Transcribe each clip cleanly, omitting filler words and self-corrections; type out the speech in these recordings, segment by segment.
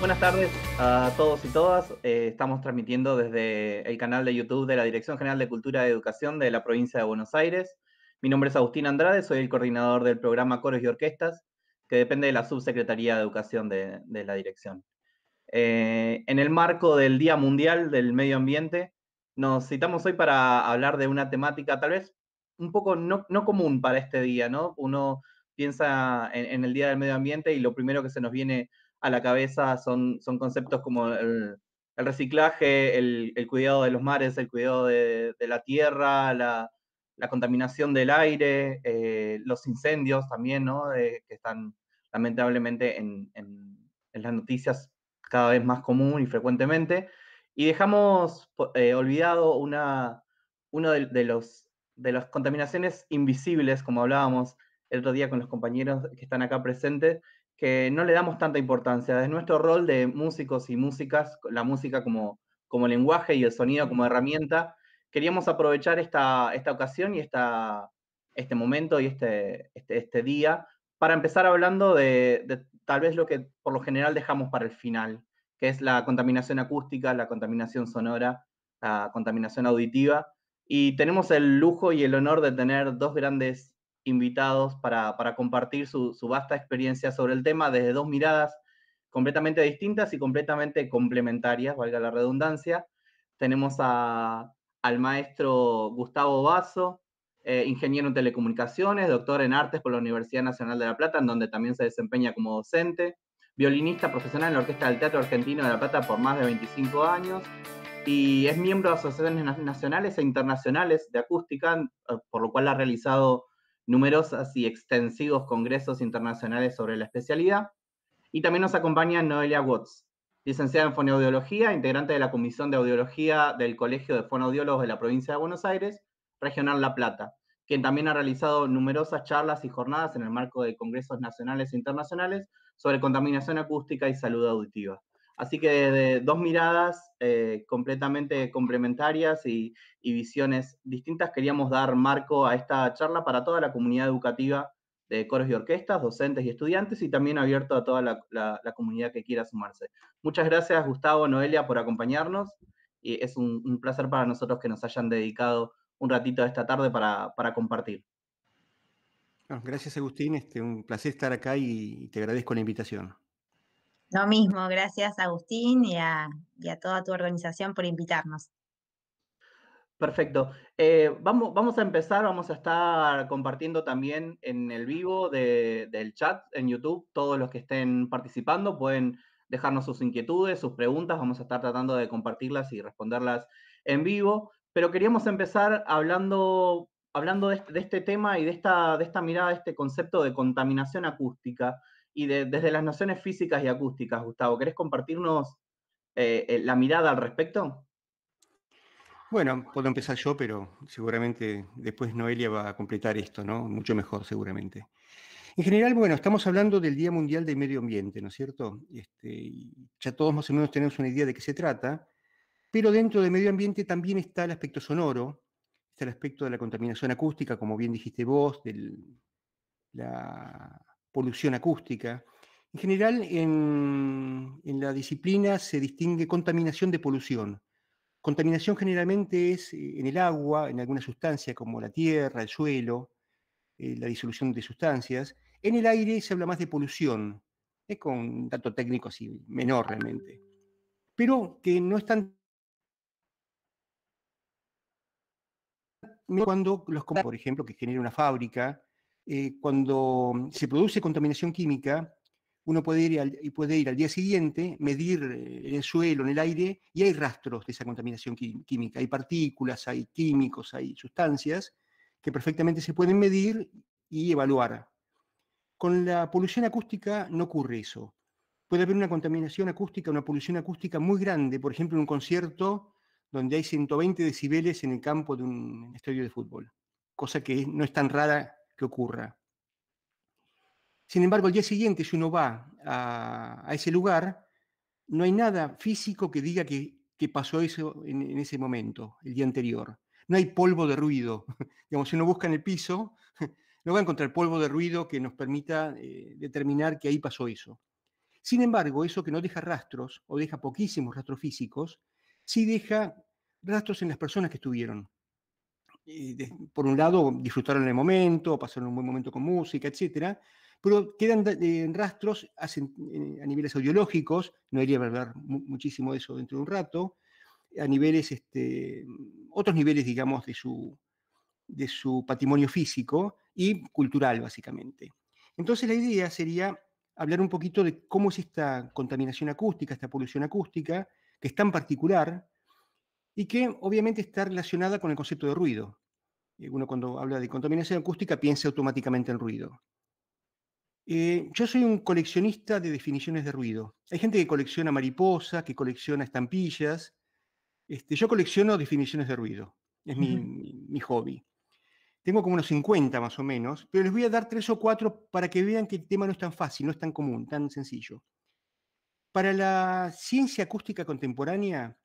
Buenas tardes a todos y todas. Estamos transmitiendo desde el canal de YouTube de la Dirección General de Cultura y Educación de la provincia de Buenos Aires. Mi nombre es Agustín Andrade, soy el coordinador del programa Coros y Orquestas, que depende de la Subsecretaría de Educación de la Dirección. En el marco del Día Mundial del Medio Ambiente, nos citamos hoy para hablar de una temática tal vez un poco no común para este día, ¿no? Uno piensa en el Día del Medio Ambiente y lo primero que se nos viene a la cabeza son conceptos como el reciclaje, el cuidado de los mares, el cuidado de la tierra, la contaminación del aire, los incendios también, ¿no? Que están lamentablemente en las noticias cada vez más común y frecuentemente, y dejamos olvidado uno de las contaminaciones invisibles, como hablábamos el otro día con los compañeros que están acá presentes, que no le damos tanta importancia. Es nuestro rol de músicos y músicas, la música como lenguaje y el sonido como herramienta. Queríamos aprovechar esta ocasión y este momento y este día para empezar hablando de tal vez lo que por lo general dejamos para el final, que es la contaminación acústica, la contaminación sonora, la contaminación auditiva. Y tenemos el lujo y el honor de tener dos grandes invitados para compartir su vasta experiencia sobre el tema desde dos miradas completamente distintas y completamente complementarias, valga la redundancia. Tenemos al maestro Gustavo Basso, ingeniero en telecomunicaciones, doctor en artes por la Universidad Nacional de La Plata, en donde también se desempeña como docente, violinista profesional en la Orquesta del Teatro Argentino de La Plata por más de 25 años, y es miembro de asociaciones nacionales e internacionales de acústica, por lo cual ha realizado numerosos y extensivos congresos internacionales sobre la especialidad. Y también nos acompaña Noelia Watts, licenciada en Fonoaudiología, integrante de la Comisión de Audiología del Colegio de Fonoaudiólogos de la Provincia de Buenos Aires, Regional La Plata, quien también ha realizado numerosas charlas y jornadas en el marco de congresos nacionales e internacionales sobre contaminación acústica y salud auditiva. Así que de dos miradas completamente complementarias y visiones distintas, queríamos dar marco a esta charla para toda la comunidad educativa de coros y orquestas, docentes y estudiantes, y también abierto a toda la comunidad que quiera sumarse. Muchas gracias, Gustavo, Noelia, por acompañarnos, y es un placer para nosotros que nos hayan dedicado un ratito de esta tarde para compartir. Bueno, gracias Agustín, un placer estar acá y te agradezco la invitación. Lo mismo, gracias Agustín y a toda tu organización por invitarnos. Perfecto. Vamos a empezar, vamos a estar compartiendo también en el vivo del chat en YouTube. Todos los que estén participando pueden dejarnos sus inquietudes, sus preguntas. Vamos a estar tratando de compartirlas y responderlas en vivo. Pero queríamos empezar hablando de este tema y de esta mirada, de este concepto de contaminación acústica y desde las nociones físicas y acústicas. Gustavo, ¿querés compartirnos la mirada al respecto? Bueno, puedo empezar yo, pero seguramente después Noelia va a completar esto, ¿no? Mucho mejor, seguramente. En general, bueno, estamos hablando del Día Mundial del Medio Ambiente, ¿no es cierto? Y ya todos más o menos tenemos una idea de qué se trata, pero dentro del medio ambiente también está el aspecto sonoro, está el aspecto de la contaminación acústica, como bien dijiste vos, de la polución acústica. En general, en la disciplina se distingue contaminación de polución. Contaminación generalmente es en el agua, en alguna sustancia como la tierra, el suelo, la disolución de sustancias. En el aire se habla más de polución, es con un dato técnico así menor realmente, pero que no es tan cuando por ejemplo, que genera una fábrica, cuando se produce contaminación química, uno puede ir al día siguiente, medir en el suelo, en el aire, y hay rastros de esa contaminación química. Hay partículas, hay químicos, hay sustancias que perfectamente se pueden medir y evaluar. Con la polución acústica no ocurre eso. Puede haber una contaminación acústica, una polución acústica muy grande, por ejemplo, en un concierto donde hay 120 decibeles en el campo de un estadio de fútbol, cosa que no es tan rara que ocurra. Sin embargo, al día siguiente, si uno va a ese lugar, no hay nada físico que diga que pasó eso en ese momento, el día anterior. No hay polvo de ruido. Digamos, si uno busca en el piso, no va a encontrar polvo de ruido que nos permita determinar que ahí pasó eso. Sin embargo, eso que no deja rastros, o deja poquísimos rastros físicos, sí deja rastros en las personas que estuvieron. Por un lado, disfrutaron el momento, pasaron un buen momento con música, etcétera, pero quedan rastros a niveles audiológicos, no iría a hablar muchísimo de eso dentro de un rato, a niveles, otros niveles, digamos, de su patrimonio físico y cultural, básicamente. Entonces la idea sería hablar un poquito de cómo es esta contaminación acústica, esta polución acústica, que es tan particular y que obviamente está relacionada con el concepto de ruido. Uno cuando habla de contaminación acústica piensa automáticamente en ruido. Yo soy un coleccionista de definiciones de ruido. Hay gente que colecciona mariposas, que colecciona estampillas. Yo colecciono definiciones de ruido. Es mi hobby. Tengo como unos 50 más o menos, pero les voy a dar 3 o 4 para que vean que el tema no es tan fácil, no es tan común, tan sencillo. Para la ciencia acústica contemporánea,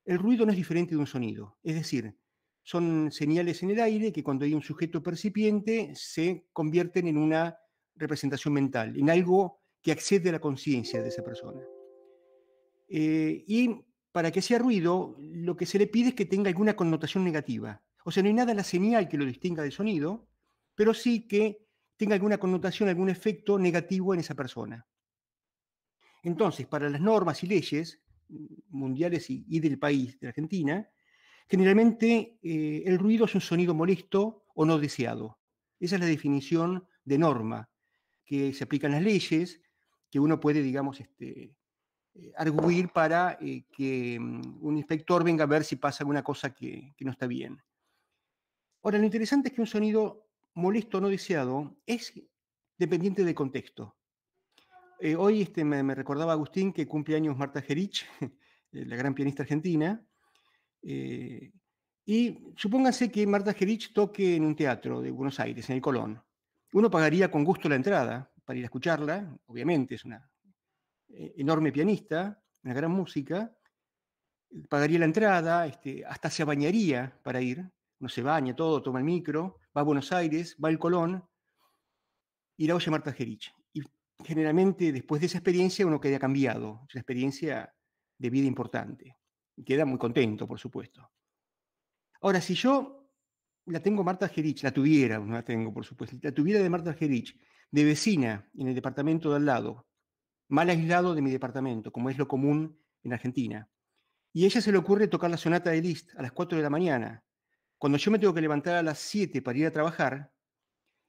el ruido no es diferente de un sonido. Es decir, son señales en el aire que cuando hay un sujeto percipiente se convierten en una representación mental, en algo que accede a la conciencia de esa persona. Y para que sea ruido, lo que se le pide es que tenga alguna connotación negativa. O sea, no hay nada en la señal que lo distinga del sonido, pero sí que tenga alguna connotación, algún efecto negativo en esa persona. Entonces, para las normas y leyes mundiales y del país, de Argentina, generalmente el ruido es un sonido molesto o no deseado. Esa es la definición de norma que se aplica en las leyes, que uno puede, digamos, arguir para que un inspector venga a ver si pasa alguna cosa que no está bien. Ahora, lo interesante es que un sonido molesto o no deseado es dependiente del contexto. Hoy me recordaba Agustín que cumple años Marta Gerich, la gran pianista argentina, y supónganse que Marta Gerich toque en un teatro de Buenos Aires, en el Colón. Uno pagaría con gusto la entrada para ir a escucharla, obviamente es una enorme pianista, una gran música, pagaría la entrada, hasta se bañaría para ir, uno se baña todo, toma el micro, va a Buenos Aires, va al Colón, y la oye Marta Gerich. Y generalmente después de esa experiencia uno queda cambiado, es una experiencia de vida importante, y queda muy contento, por supuesto. Ahora, si yo la tengo Marta Gerich, la tuviera, no la tengo, por supuesto, la tuviera de Marta Gerich, de vecina en el departamento de al lado, mal aislado de mi departamento, como es lo común en Argentina, y a ella se le ocurre tocar la sonata de Liszt a las 4 de la mañana, cuando yo me tengo que levantar a las 7 para ir a trabajar,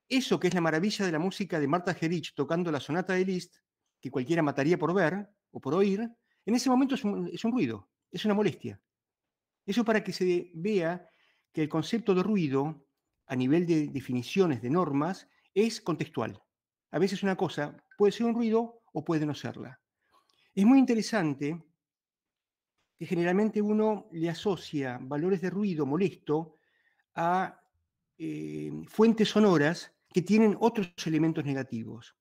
eso que es la maravilla de la música de Marta Gerich tocando la sonata de Liszt, que cualquiera mataría por ver o por oír, en ese momento es un ruido, es una molestia. Eso para que se vea que el concepto de ruido, a nivel de definiciones, de normas, es contextual. A veces una cosa puede ser un ruido o puede no serla. Es muy interesante que generalmente uno le asocia valores de ruido molesto a fuentes sonoras que tienen otros elementos negativos.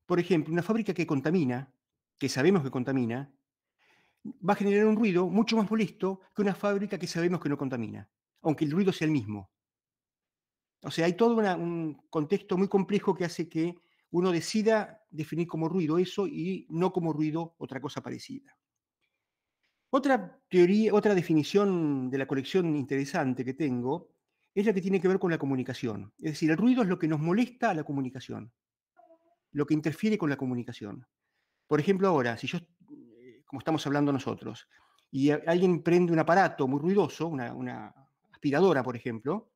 Por ejemplo, una fábrica que contamina, que sabemos que contamina, va a generar un ruido mucho más molesto que una fábrica que sabemos que no contamina, aunque el ruido sea el mismo. O sea, hay todo un contexto muy complejo que hace que uno decida definir como ruido eso y no como ruido otra cosa parecida. Otra teoría, otra definición de la colección interesante que tengo es la que tiene que ver con la comunicación. Es decir, el ruido es lo que nos molesta a la comunicación, lo que interfiere con la comunicación. Por ejemplo, ahora, si yo, como estamos hablando nosotros, y alguien prende un aparato muy ruidoso, una aspiradora, por ejemplo,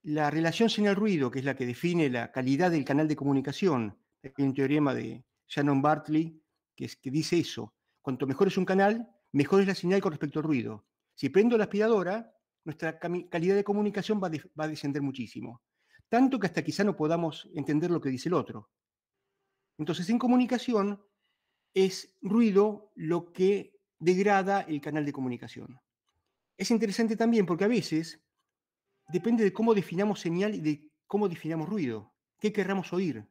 la relación señal-ruido, que es la que define la calidad del canal de comunicación, hay un teorema de Shannon Bartley que dice eso: cuanto mejor es un canal, mejor es la señal con respecto al ruido. Si prendo la aspiradora, nuestra calidad de comunicación va a descender muchísimo. Tanto que hasta quizá no podamos entender lo que dice el otro. Entonces, en comunicación es ruido lo que degrada el canal de comunicación. Es interesante también porque a veces depende de cómo definamos señal y de cómo definamos ruido, qué querramos oír.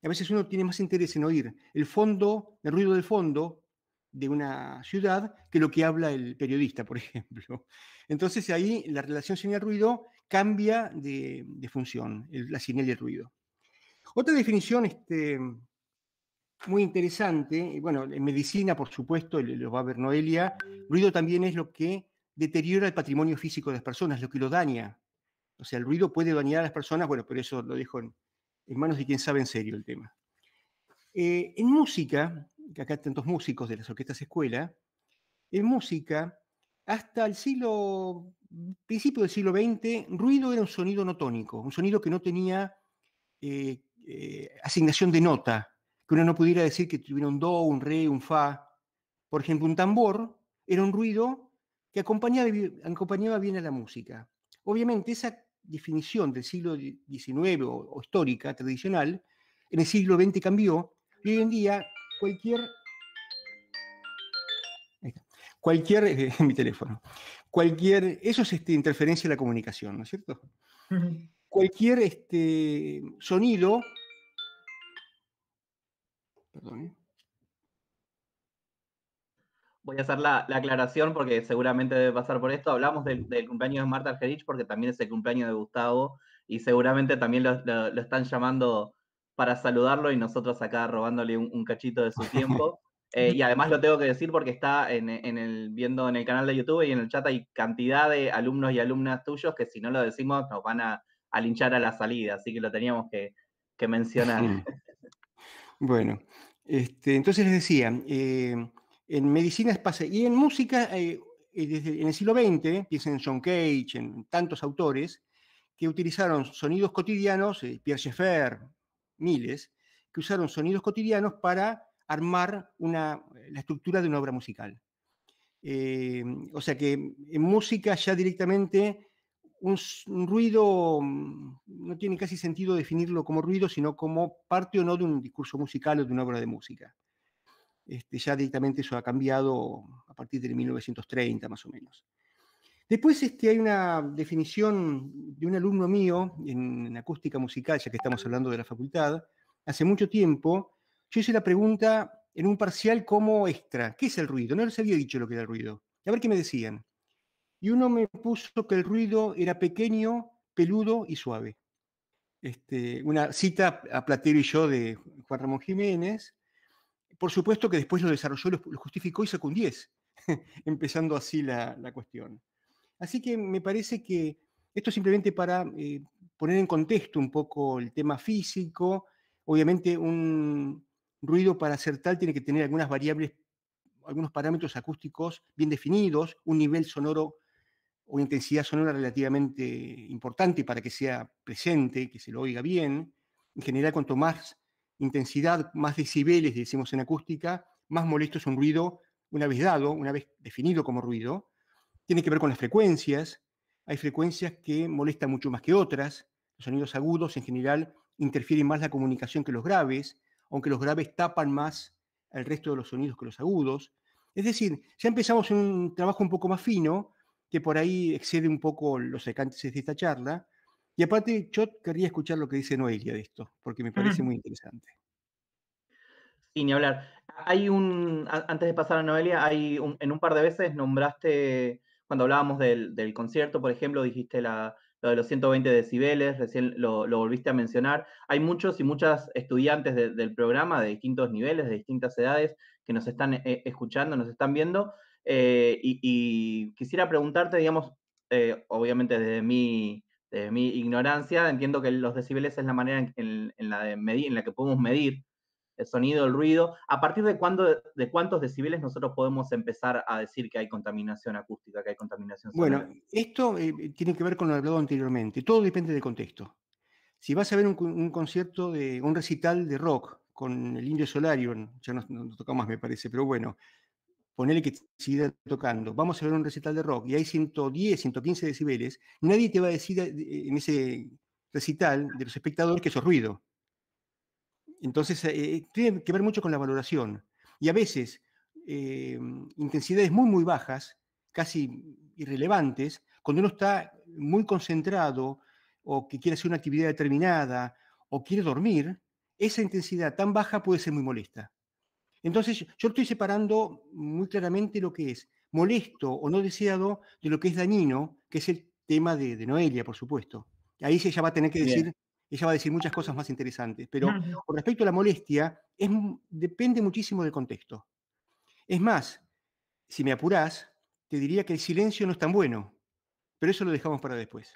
A veces uno tiene más interés en oír el ruido del fondo de una ciudad que lo que habla el periodista, por ejemplo. Entonces ahí la relación señal-ruido cambia de función, la señal y el ruido. Otra definición muy interesante. Bueno, en medicina, por supuesto, lo va a ver Noelia, ruido también es lo que deteriora el patrimonio físico de las personas, lo que lo daña. O sea, el ruido puede dañar a las personas, bueno, pero eso lo dejo en manos de quien sabe en serio el tema. En música, que acá hay tantos músicos de las orquestas escuela, en música, hasta el principio del siglo XX, ruido era un sonido no tónico, un sonido que no tenía asignación de nota, que uno no pudiera decir que tuviera un do, un re, un fa. Por ejemplo, un tambor era un ruido que acompañaba bien a la música. Obviamente, esa definición del siglo XIX o histórica, tradicional, en el siglo XX cambió y hoy en día cualquier mi teléfono, eso es interferencia de la comunicación, ¿no es cierto? Cualquier sonido, perdón, Voy a hacer la aclaración porque seguramente debe pasar por esto. Hablamos del cumpleaños de Marta Argerich porque también es el cumpleaños de Gustavo y seguramente también lo están llamando para saludarlo y nosotros acá robándole un cachito de su tiempo. Y además lo tengo que decir porque está viendo en el canal de YouTube y en el chat hay cantidad de alumnos y alumnas tuyos que si no lo decimos nos van a linchar a la salida, así que lo teníamos que mencionar. Bueno, entonces les decía, en medicina pasa, y en música, en el siglo XX, piensen en John Cage, en tantos autores, que utilizaron sonidos cotidianos, Pierre Schaeffer, miles, que usaron sonidos cotidianos para armar la estructura de una obra musical. O sea que en música ya directamente un ruido no tiene casi sentido definirlo como ruido, sino como parte o no de un discurso musical o de una obra de música. Ya directamente eso ha cambiado a partir de 1930 más o menos. Después hay una definición de un alumno mío en acústica musical, ya que estamos hablando de la facultad. Hace mucho tiempo yo hice la pregunta en un parcial como extra, ¿qué es el ruido? No les había dicho lo que era el ruido. A ver qué me decían. Y uno me puso que el ruido era pequeño, peludo y suave. Una cita a Platero y yo de Juan Ramón Jiménez. Por supuesto que después lo desarrolló, lo justificó y sacó un 10, empezando así la cuestión. Así que me parece que esto es simplemente para poner en contexto un poco el tema físico. Obviamente un ruido para ser tal tiene que tener algunas variables, algunos parámetros acústicos bien definidos, un nivel sonoro o intensidad sonora relativamente importante para que sea presente, que se lo oiga bien. En general, cuanto más intensidad, más decibeles, decimos en acústica, más molesto es un ruido una vez dado, una vez definido como ruido. Tiene que ver con las frecuencias. Hay frecuencias que molestan mucho más que otras. Los sonidos agudos en general interfieren más la comunicación que los graves, aunque los graves tapan más el resto de los sonidos que los agudos. Es decir, ya empezamos un trabajo un poco más fino, que por ahí excede un poco los alcances de esta charla. Y aparte, yo querría escuchar lo que dice Noelia de esto, porque me parece muy interesante. Sí, ni hablar. Antes de pasar a Noelia, en un par de veces nombraste, cuando hablábamos del concierto, por ejemplo, dijiste lo de los 120 decibeles, recién lo volviste a mencionar. Hay muchos y muchas estudiantes del programa de distintos niveles, de distintas edades, que nos están escuchando, nos están viendo, y quisiera preguntarte, digamos, obviamente desde mi ignorancia, entiendo que los decibeles es la manera en la que podemos medir el sonido, el ruido. ¿A partir de cuántos decibeles nosotros podemos empezar a decir que hay contaminación acústica, que hay contaminación sonora? Bueno, esto tiene que ver con lo hablado anteriormente. Todo depende del contexto. Si vas a ver un concierto, un recital de rock con el Indio Solarium, ya no toca más me parece, pero bueno, ponele que siga tocando, vamos a ver un recital de rock y hay 110, 115 decibeles, nadie te va a decir en ese recital de los espectadores que eso es ruido. Entonces, tiene que ver mucho con la valoración. Y a veces, intensidades muy, muy bajas, casi irrelevantes, cuando uno está muy concentrado o que quiere hacer una actividad determinada o quiere dormir, esa intensidad tan baja puede ser muy molesta. Entonces, yo estoy separando muy claramente lo que es molesto o no deseado de lo que es dañino, que es el tema de Noelia, por supuesto. Ahí ella va a tener que decir Ella va a decir muchas cosas más interesantes, pero con respecto a la molestia, depende muchísimo del contexto. Es más, si me apurás, te diría que el silencio no es tan bueno, pero eso lo dejamos para después.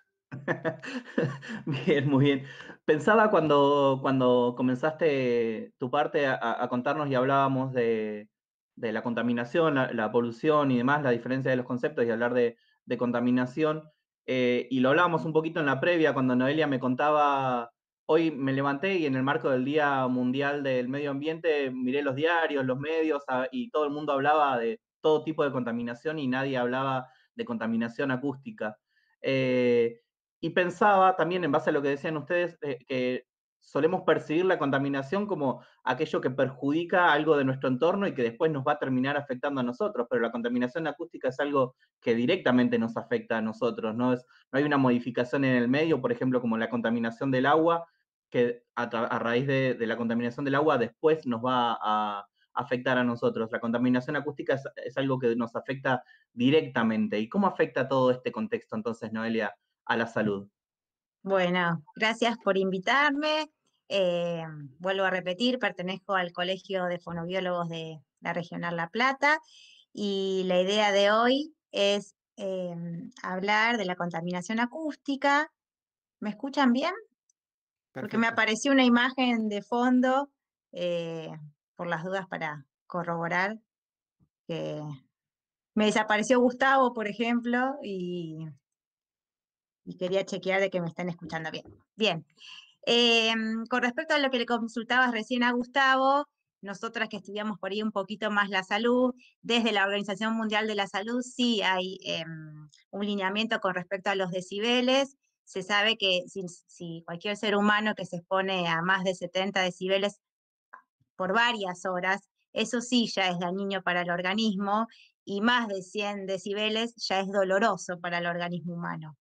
Bien, muy bien. Pensaba cuando comenzaste tu parte a contarnos y hablábamos de la contaminación, la polución y demás, la diferencia de los conceptos y hablar de contaminación, y lo hablábamos un poquito en la previa cuando Noelia me contaba, hoy me levanté y en el marco del Día Mundial del Medio Ambiente miré los diarios, los medios, y todo el mundo hablaba de todo tipo de contaminación y nadie hablaba de contaminación acústica. Y pensaba también, en base a lo que decían ustedes, que solemos percibir la contaminación como aquello que perjudica algo de nuestro entorno y que después nos va a terminar afectando a nosotros, pero la contaminación acústica es algo que directamente nos afecta a nosotros, no hay una modificación en el medio, por ejemplo, como la contaminación del agua, que a raíz de la contaminación del agua después nos va a afectar a nosotros. La contaminación acústica es algo que nos afecta directamente. ¿Y cómo afecta todo este contexto entonces, Noelia, a la salud? Bueno, gracias por invitarme. Eh, Vuelvo a repetir, pertenezco al Colegio de Fonobiólogos de la Regional La Plata y la idea de hoy es hablar de la contaminación acústica. ¿Me escuchan bien? Porque me Perfecto. apareció una imagen de fondo, eh, por las dudas para corroborar, que me desapareció Gustavo, por ejemplo, y quería chequear de que me están escuchando bien. Bien. Con respecto a lo que le consultabas recién a Gustavo, nosotras que estudiamos por ahí un poquito más la salud, desde la Organización Mundial de la Salud sí hay un lineamiento con respecto a los decibeles. Se sabe que si cualquier ser humano que se expone a más de 70 decibeles por varias horas, eso sí ya es dañino para el organismo, y más de 100 decibeles ya es doloroso para el organismo humano.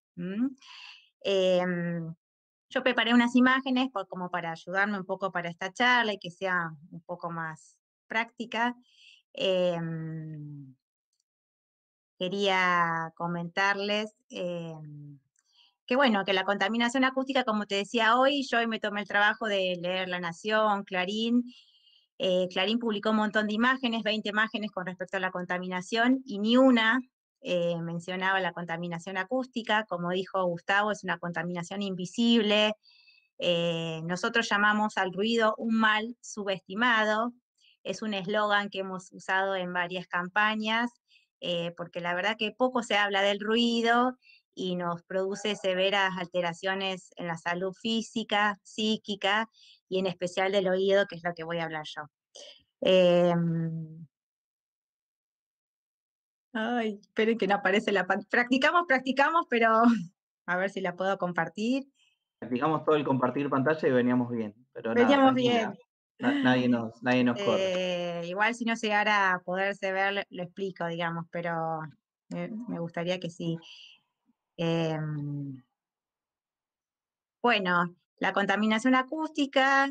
Yo preparé unas imágenes como para ayudarme un poco para esta charla y que sea un poco más práctica. Quería comentarles que bueno, que la contaminación acústica, como te decía hoy, yo hoy me tomé el trabajo de leer La Nación, Clarín. Clarín publicó un montón de imágenes, 20 imágenes con respecto a la contaminación, y ni una mencionaba la contaminación acústica. Como dijo Gustavo, es una contaminación invisible. Nosotros llamamos al ruido un mal subestimado. Es un eslogan que hemos usado en varias campañas, porque la verdad que poco se habla del ruido y nos produce severas alteraciones en la salud física, psíquica y en especial del oído, que es lo que voy a hablar yo. Ay, esperen que no aparece la pantalla. Practicamos, pero a ver si la puedo compartir. Practicamos todo el compartir pantalla y veníamos bien, pero nada, Veníamos bien. tranquila, nadie nos corre. Igual si no llegara a poderse ver, lo explico, digamos, pero me gustaría que sí. Bueno, la contaminación acústica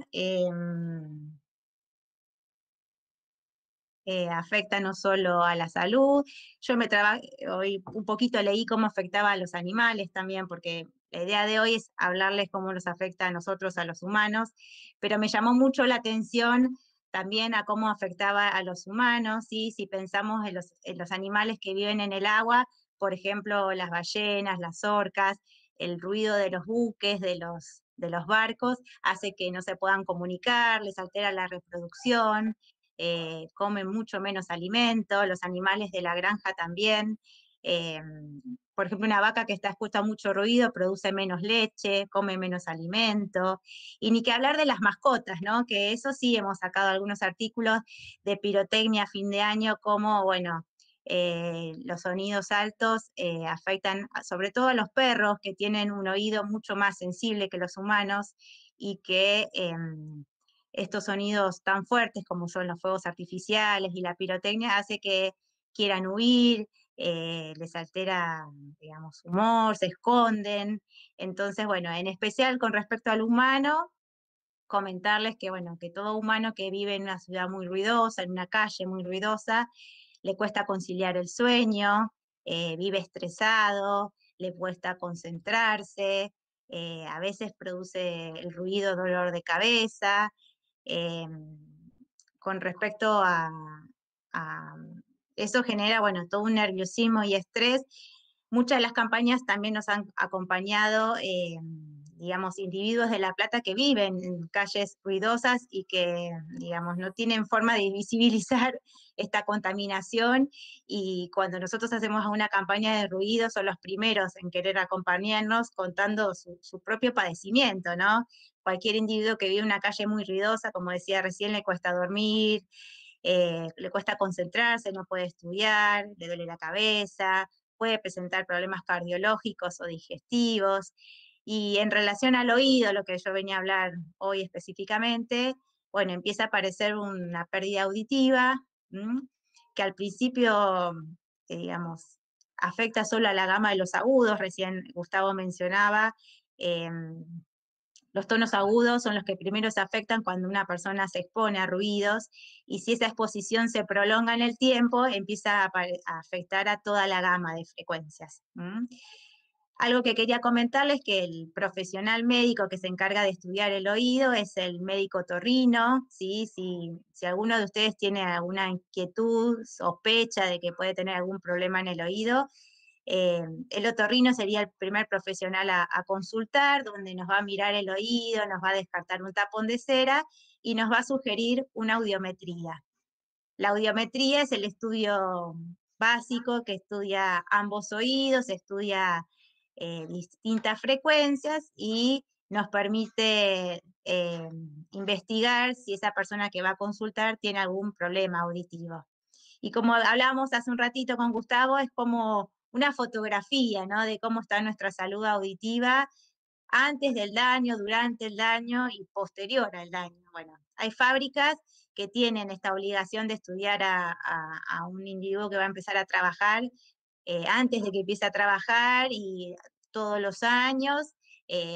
afecta no solo a la salud. Yo hoy un poquito leí cómo afectaba a los animales también, porque la idea de hoy es hablarles cómo nos afecta a nosotros, a los humanos, pero me llamó mucho la atención también a cómo afectaba a los humanos, ¿sí? Si pensamos en los animales que viven en el agua, por ejemplo, las ballenas, las orcas, el ruido de los buques, de los barcos, hace que no se puedan comunicar, les altera la reproducción, comen mucho menos alimento, los animales de la granja también. Eh, por ejemplo, una vaca que está expuesta a mucho ruido produce menos leche, come menos alimento, y ni que hablar de las mascotas, ¿no? Que eso sí hemos sacado algunos artículos de pirotecnia a fin de año, como, bueno, los sonidos altos afectan sobre todo a los perros, que tienen un oído mucho más sensible que los humanos y que estos sonidos tan fuertes como son los fuegos artificiales y la pirotecnia hace que quieran huir, les altera, digamos, su humor, se esconden. Entonces, bueno, en especial con respecto al humano, comentarles que, bueno, que todo humano que vive en una ciudad muy ruidosa, en una calle muy ruidosa, le cuesta conciliar el sueño, vive estresado, le cuesta concentrarse, a veces produce el ruido, dolor de cabeza. Con respecto a eso genera, bueno, todo un nerviosismo y estrés. Muchas de las campañas también nos han acompañado, digamos, individuos de La Plata que viven en calles ruidosas y que, digamos, no tienen forma de visibilizar esta contaminación, y cuando nosotros hacemos una campaña de ruido son los primeros en querer acompañarnos contando su propio padecimiento, ¿no? Cualquier individuo que vive en una calle muy ruidosa, como decía recién, le cuesta dormir, le cuesta concentrarse, no puede estudiar, le duele la cabeza, puede presentar problemas cardiológicos o digestivos. Y en relación al oído, lo que yo venía a hablar hoy específicamente, bueno, empieza a aparecer una pérdida auditiva, que al principio, digamos, afecta solo a la gama de los agudos. Recién Gustavo mencionaba, los tonos agudos son los que primero se afectan cuando una persona se expone a ruidos, y si esa exposición se prolonga en el tiempo, empieza a afectar a toda la gama de frecuencias. Algo que quería comentarles, que el profesional médico que se encarga de estudiar el oído es el médico otorrino, ¿sí? Si alguno de ustedes tiene alguna inquietud, sospecha de que puede tener algún problema en el oído, el otorrino sería el primer profesional a consultar, donde nos va a mirar el oído, nos va a descartar un tapón de cera y nos va a sugerir una audiometría. La audiometría es el estudio básico que estudia ambos oídos, estudia distintas frecuencias y nos permite investigar si esa persona que va a consultar tiene algún problema auditivo. Y como hablábamos hace un ratito con Gustavo, es como una fotografía, ¿no?, de cómo está nuestra salud auditiva antes del daño, durante el daño y posterior al daño. Bueno, hay fábricas que tienen esta obligación de estudiar a un individuo que va a empezar a trabajar antes de que empiece a trabajar y todos los años,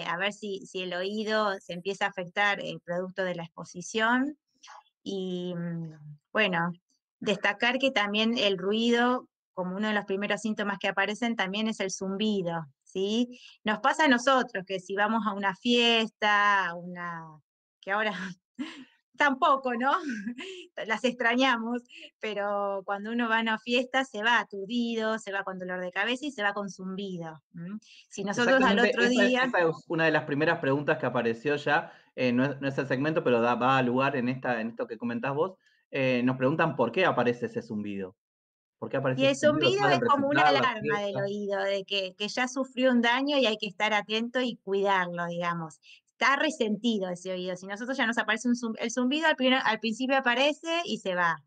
a ver si el oído se empieza a afectar producto de la exposición. Y bueno, destacar que también el ruido, como uno de los primeros síntomas que aparecen, también es el zumbido, ¿sí? Nos pasa a nosotros que si vamos a una fiesta, que ahora tampoco, ¿no? Las extrañamos, pero cuando uno va a una fiesta se va aturdido, se va con dolor de cabeza y se va con zumbido. Si nosotros al Exactamente, otro día... esa es una de las primeras preguntas que apareció ya, no es el segmento, pero va a lugar en esto que comentás vos. Nos preguntan por qué aparece ese zumbido. ¿Por qué aparece Y el ese zumbido zumbido después del es como una recital, la alarma del fiesta? oído, de que ya sufrió un daño y hay que estar atento y cuidarlo, digamos. Está resentido ese oído. Si nosotros ya nos aparece el zumbido, al principio aparece y se va.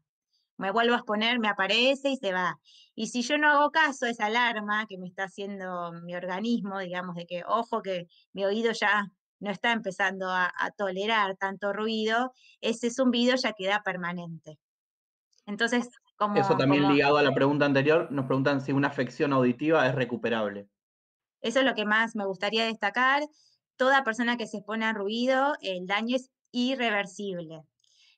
Me vuelvo a exponer, me aparece y se va. Y si yo no hago caso a esa alarma que me está haciendo mi organismo, digamos, de que, ojo, que mi oído ya no está empezando a tolerar tanto ruido, ese zumbido ya queda permanente. Entonces, Eso como también ligado a la pregunta anterior, nos preguntan si una afección auditiva es recuperable. eso es lo que más me gustaría destacar. Toda persona que se expone a ruido, el daño es irreversible.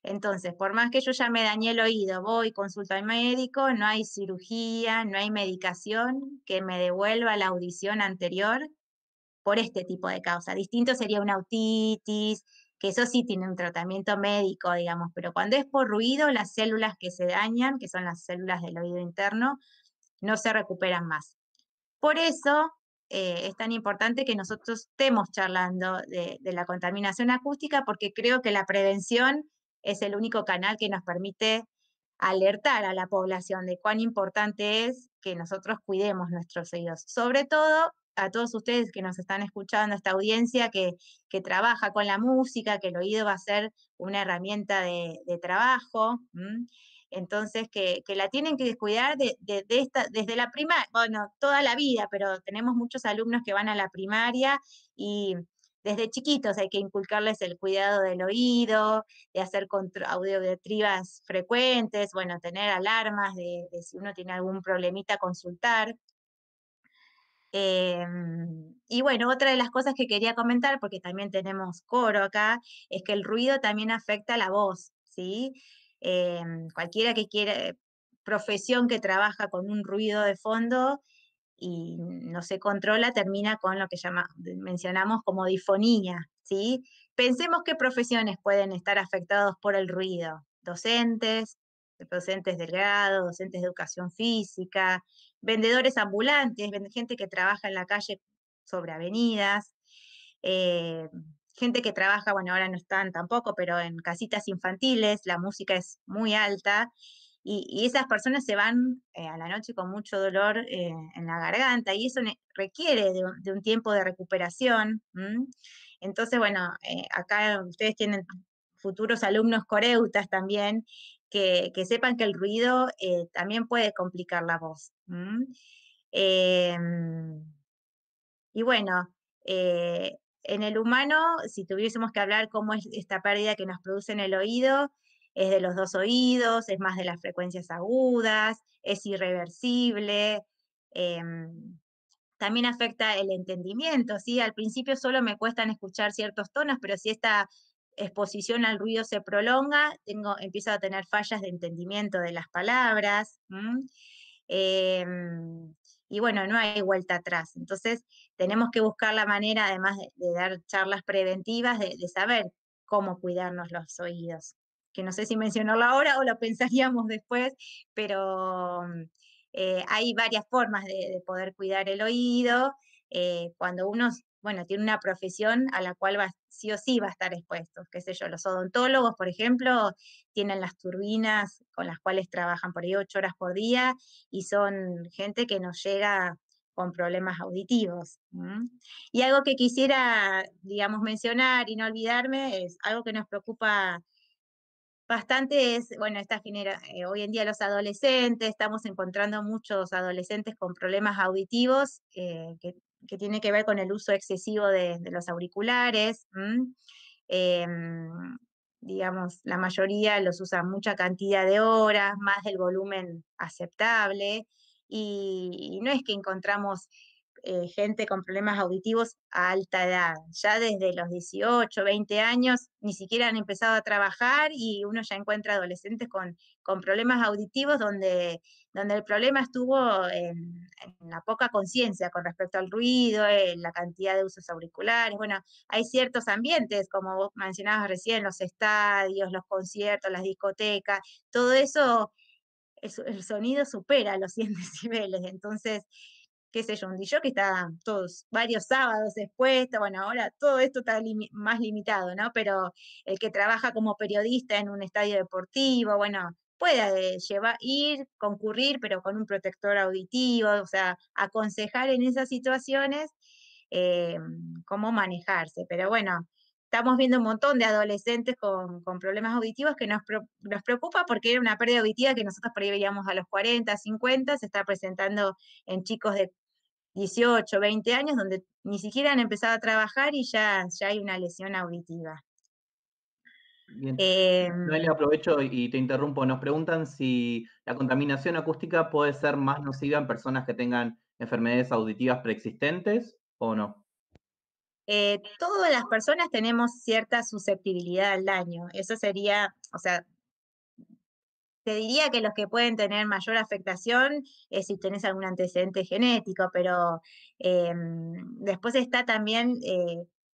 Entonces, por más que yo ya me dañé el oído, voy, consulto al médico, no hay cirugía, no hay medicación que me devuelva la audición anterior por este tipo de causa. Distinto sería una otitis, que eso sí tiene un tratamiento médico, digamos, pero cuando es por ruido, las células que se dañan, que son las células del oído interno, no se recuperan más. Por eso es tan importante que nosotros estemos charlando de la contaminación acústica, porque creo que la prevención es el único canal que nos permite alertar a la población de cuán importante es que nosotros cuidemos nuestros oídos. Sobre todo a todos ustedes que nos están escuchando, esta audiencia que trabaja con la música, que el oído va a ser una herramienta de trabajo. Entonces, que la tienen que descuidar desde la primaria, bueno, toda la vida, pero tenemos muchos alumnos que van a la primaria y desde chiquitos hay que inculcarles el cuidado del oído, de hacer audioretrivas frecuentes, bueno, tener alarmas de si uno tiene algún problemita, consultar. Y bueno, otra de las cosas que quería comentar, porque también tenemos coro acá, es que el ruido también afecta a la voz, ¿sí? Cualquiera que quiera, profesión que trabaja con un ruido de fondo, y no se controla, termina con lo que mencionamos como disfonía, ¿sí? Pensemos qué profesiones pueden estar afectados por el ruido. Docentes del grado, docentes de educación física, vendedores ambulantes, gente que trabaja en la calle sobre avenidas, eh, gente que trabaja, bueno, ahora no están tampoco, pero en casitas infantiles, la música es muy alta, y esas personas se van a la noche con mucho dolor en la garganta, y eso requiere de un tiempo de recuperación. Entonces, bueno, acá ustedes tienen futuros alumnos coreutas también, que sepan que el ruido también puede complicar la voz. Y bueno, en el humano, si tuviésemos que hablar cómo es esta pérdida que nos produce en el oído, es de los dos oídos, es más de las frecuencias agudas, es irreversible, también afecta el entendimiento, ¿sí? Al principio solo me cuestan escuchar ciertos tonos, pero si esta exposición al ruido se prolonga, empiezo a tener fallas de entendimiento de las palabras. Y bueno, no hay vuelta atrás. Entonces, tenemos que buscar la manera, además de dar charlas preventivas, de saber cómo cuidarnos los oídos. Que no sé si mencionarlo ahora o lo pensaríamos después, pero hay varias formas de poder cuidar el oído. Cuando uno, bueno, tiene una profesión a la cual sí o sí va a estar expuesto. Qué sé yo, los odontólogos, por ejemplo, tienen las turbinas con las cuales trabajan por ahí 8 horas por día, y son gente que nos llega con problemas auditivos. Y algo que quisiera, digamos, mencionar y no olvidarme, es algo que nos preocupa bastante, es, bueno, hoy en día los adolescentes, estamos encontrando muchos adolescentes con problemas auditivos, que tiene que ver con el uso excesivo de los auriculares. Em, digamos, la mayoría los usa mucha cantidad de horas, más del volumen aceptable, y no es que encontramos gente con problemas auditivos a alta edad. Ya desde los 18, 20 años, ni siquiera han empezado a trabajar, y uno ya encuentra adolescentes con problemas auditivos donde el problema estuvo en la poca conciencia con respecto al ruido, en la cantidad de usos auriculares. Bueno, hay ciertos ambientes, como vos mencionabas recién, los estadios, los conciertos, las discotecas, todo eso, el sonido supera los 100 decibeles. Entonces, qué sé yo, un DJ que está varios sábados expuesto, bueno, ahora todo esto está más limitado, ¿no? Pero el que trabaja como periodista en un estadio deportivo, bueno, puede concurrir, pero con un protector auditivo, o sea, aconsejar en esas situaciones eh, cómo manejarse. Pero bueno, estamos viendo un montón de adolescentes con problemas auditivos que nos preocupa, porque era una pérdida auditiva que nosotros por ahí veíamos a los 40, 50, se está presentando en chicos de 18, 20 años, donde ni siquiera han empezado a trabajar y ya hay una lesión auditiva. Bien. Eh, Noelia, aprovecho y te interrumpo. Nos preguntan si la contaminación acústica puede ser más nociva en personas que tengan enfermedades auditivas preexistentes o no. Todas las personas tenemos cierta susceptibilidad al daño. Eso sería, o sea, te diría que los que pueden tener mayor afectación es si tenés algún antecedente genético, pero después está también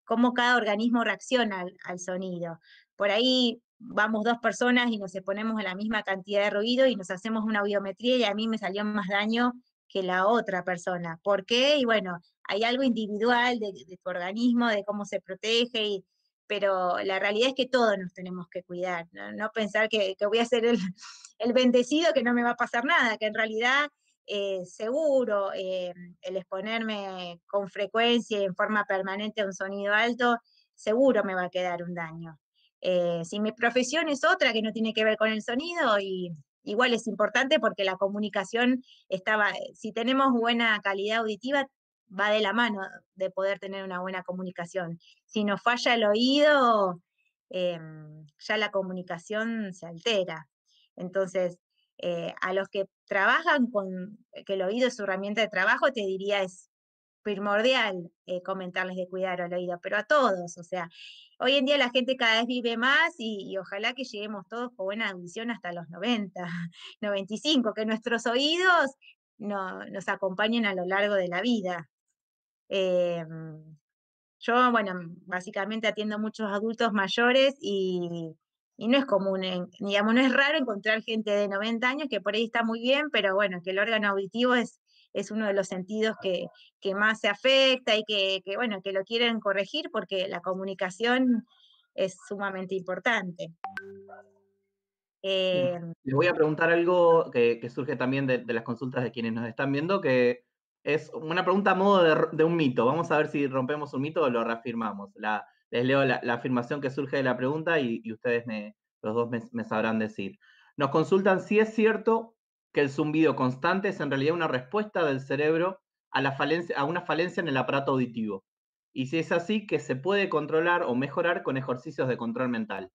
cómo cada organismo reacciona al sonido. Por ahí vamos 2 personas y nos exponemos a la misma cantidad de ruido y nos hacemos una audiometría, y a mí me salió más daño que la otra persona. ¿Por qué? Y bueno, hay algo individual de tu organismo, de cómo se protege, pero la realidad es que todos nos tenemos que cuidar, no pensar que voy a ser el bendecido, que no me va a pasar nada, que en realidad seguro el exponerme con frecuencia y en forma permanente a un sonido alto, seguro me va a quedar un daño. Si mi profesión es otra que no tiene que ver con el sonido, igual es importante, porque la comunicación si tenemos buena calidad auditiva, va de la mano de poder tener una buena comunicación. Si nos falla el oído, ya la comunicación se altera. Entonces, a los que trabajan que el oído es su herramienta de trabajo, te diría es primordial comentarles de cuidar el oído, pero a todos, o sea, hoy en día la gente cada vez vive más, y ojalá que lleguemos todos con buena audición hasta los 90, 95, que nuestros oídos nos acompañen a lo largo de la vida. Yo, bueno, básicamente atiendo muchos adultos mayores y no es común, digamos, no es raro encontrar gente de 90 años que por ahí está muy bien, pero bueno, que el órgano auditivo es uno de los sentidos que más se afecta y bueno, que lo quieren corregir porque la comunicación es sumamente importante. Bien. Les voy a preguntar algo que surge también de las consultas de quienes nos están viendo, que es una pregunta a modo de un mito. Vamos a ver si rompemos un mito o lo reafirmamos. Les leo la afirmación que surge de la pregunta y ustedes los dos me sabrán decir. Nos consultan si es cierto que el zumbido constante es en realidad una respuesta del cerebro a una falencia en el aparato auditivo. Y si es así, que se puede controlar o mejorar con ejercicios de control mental.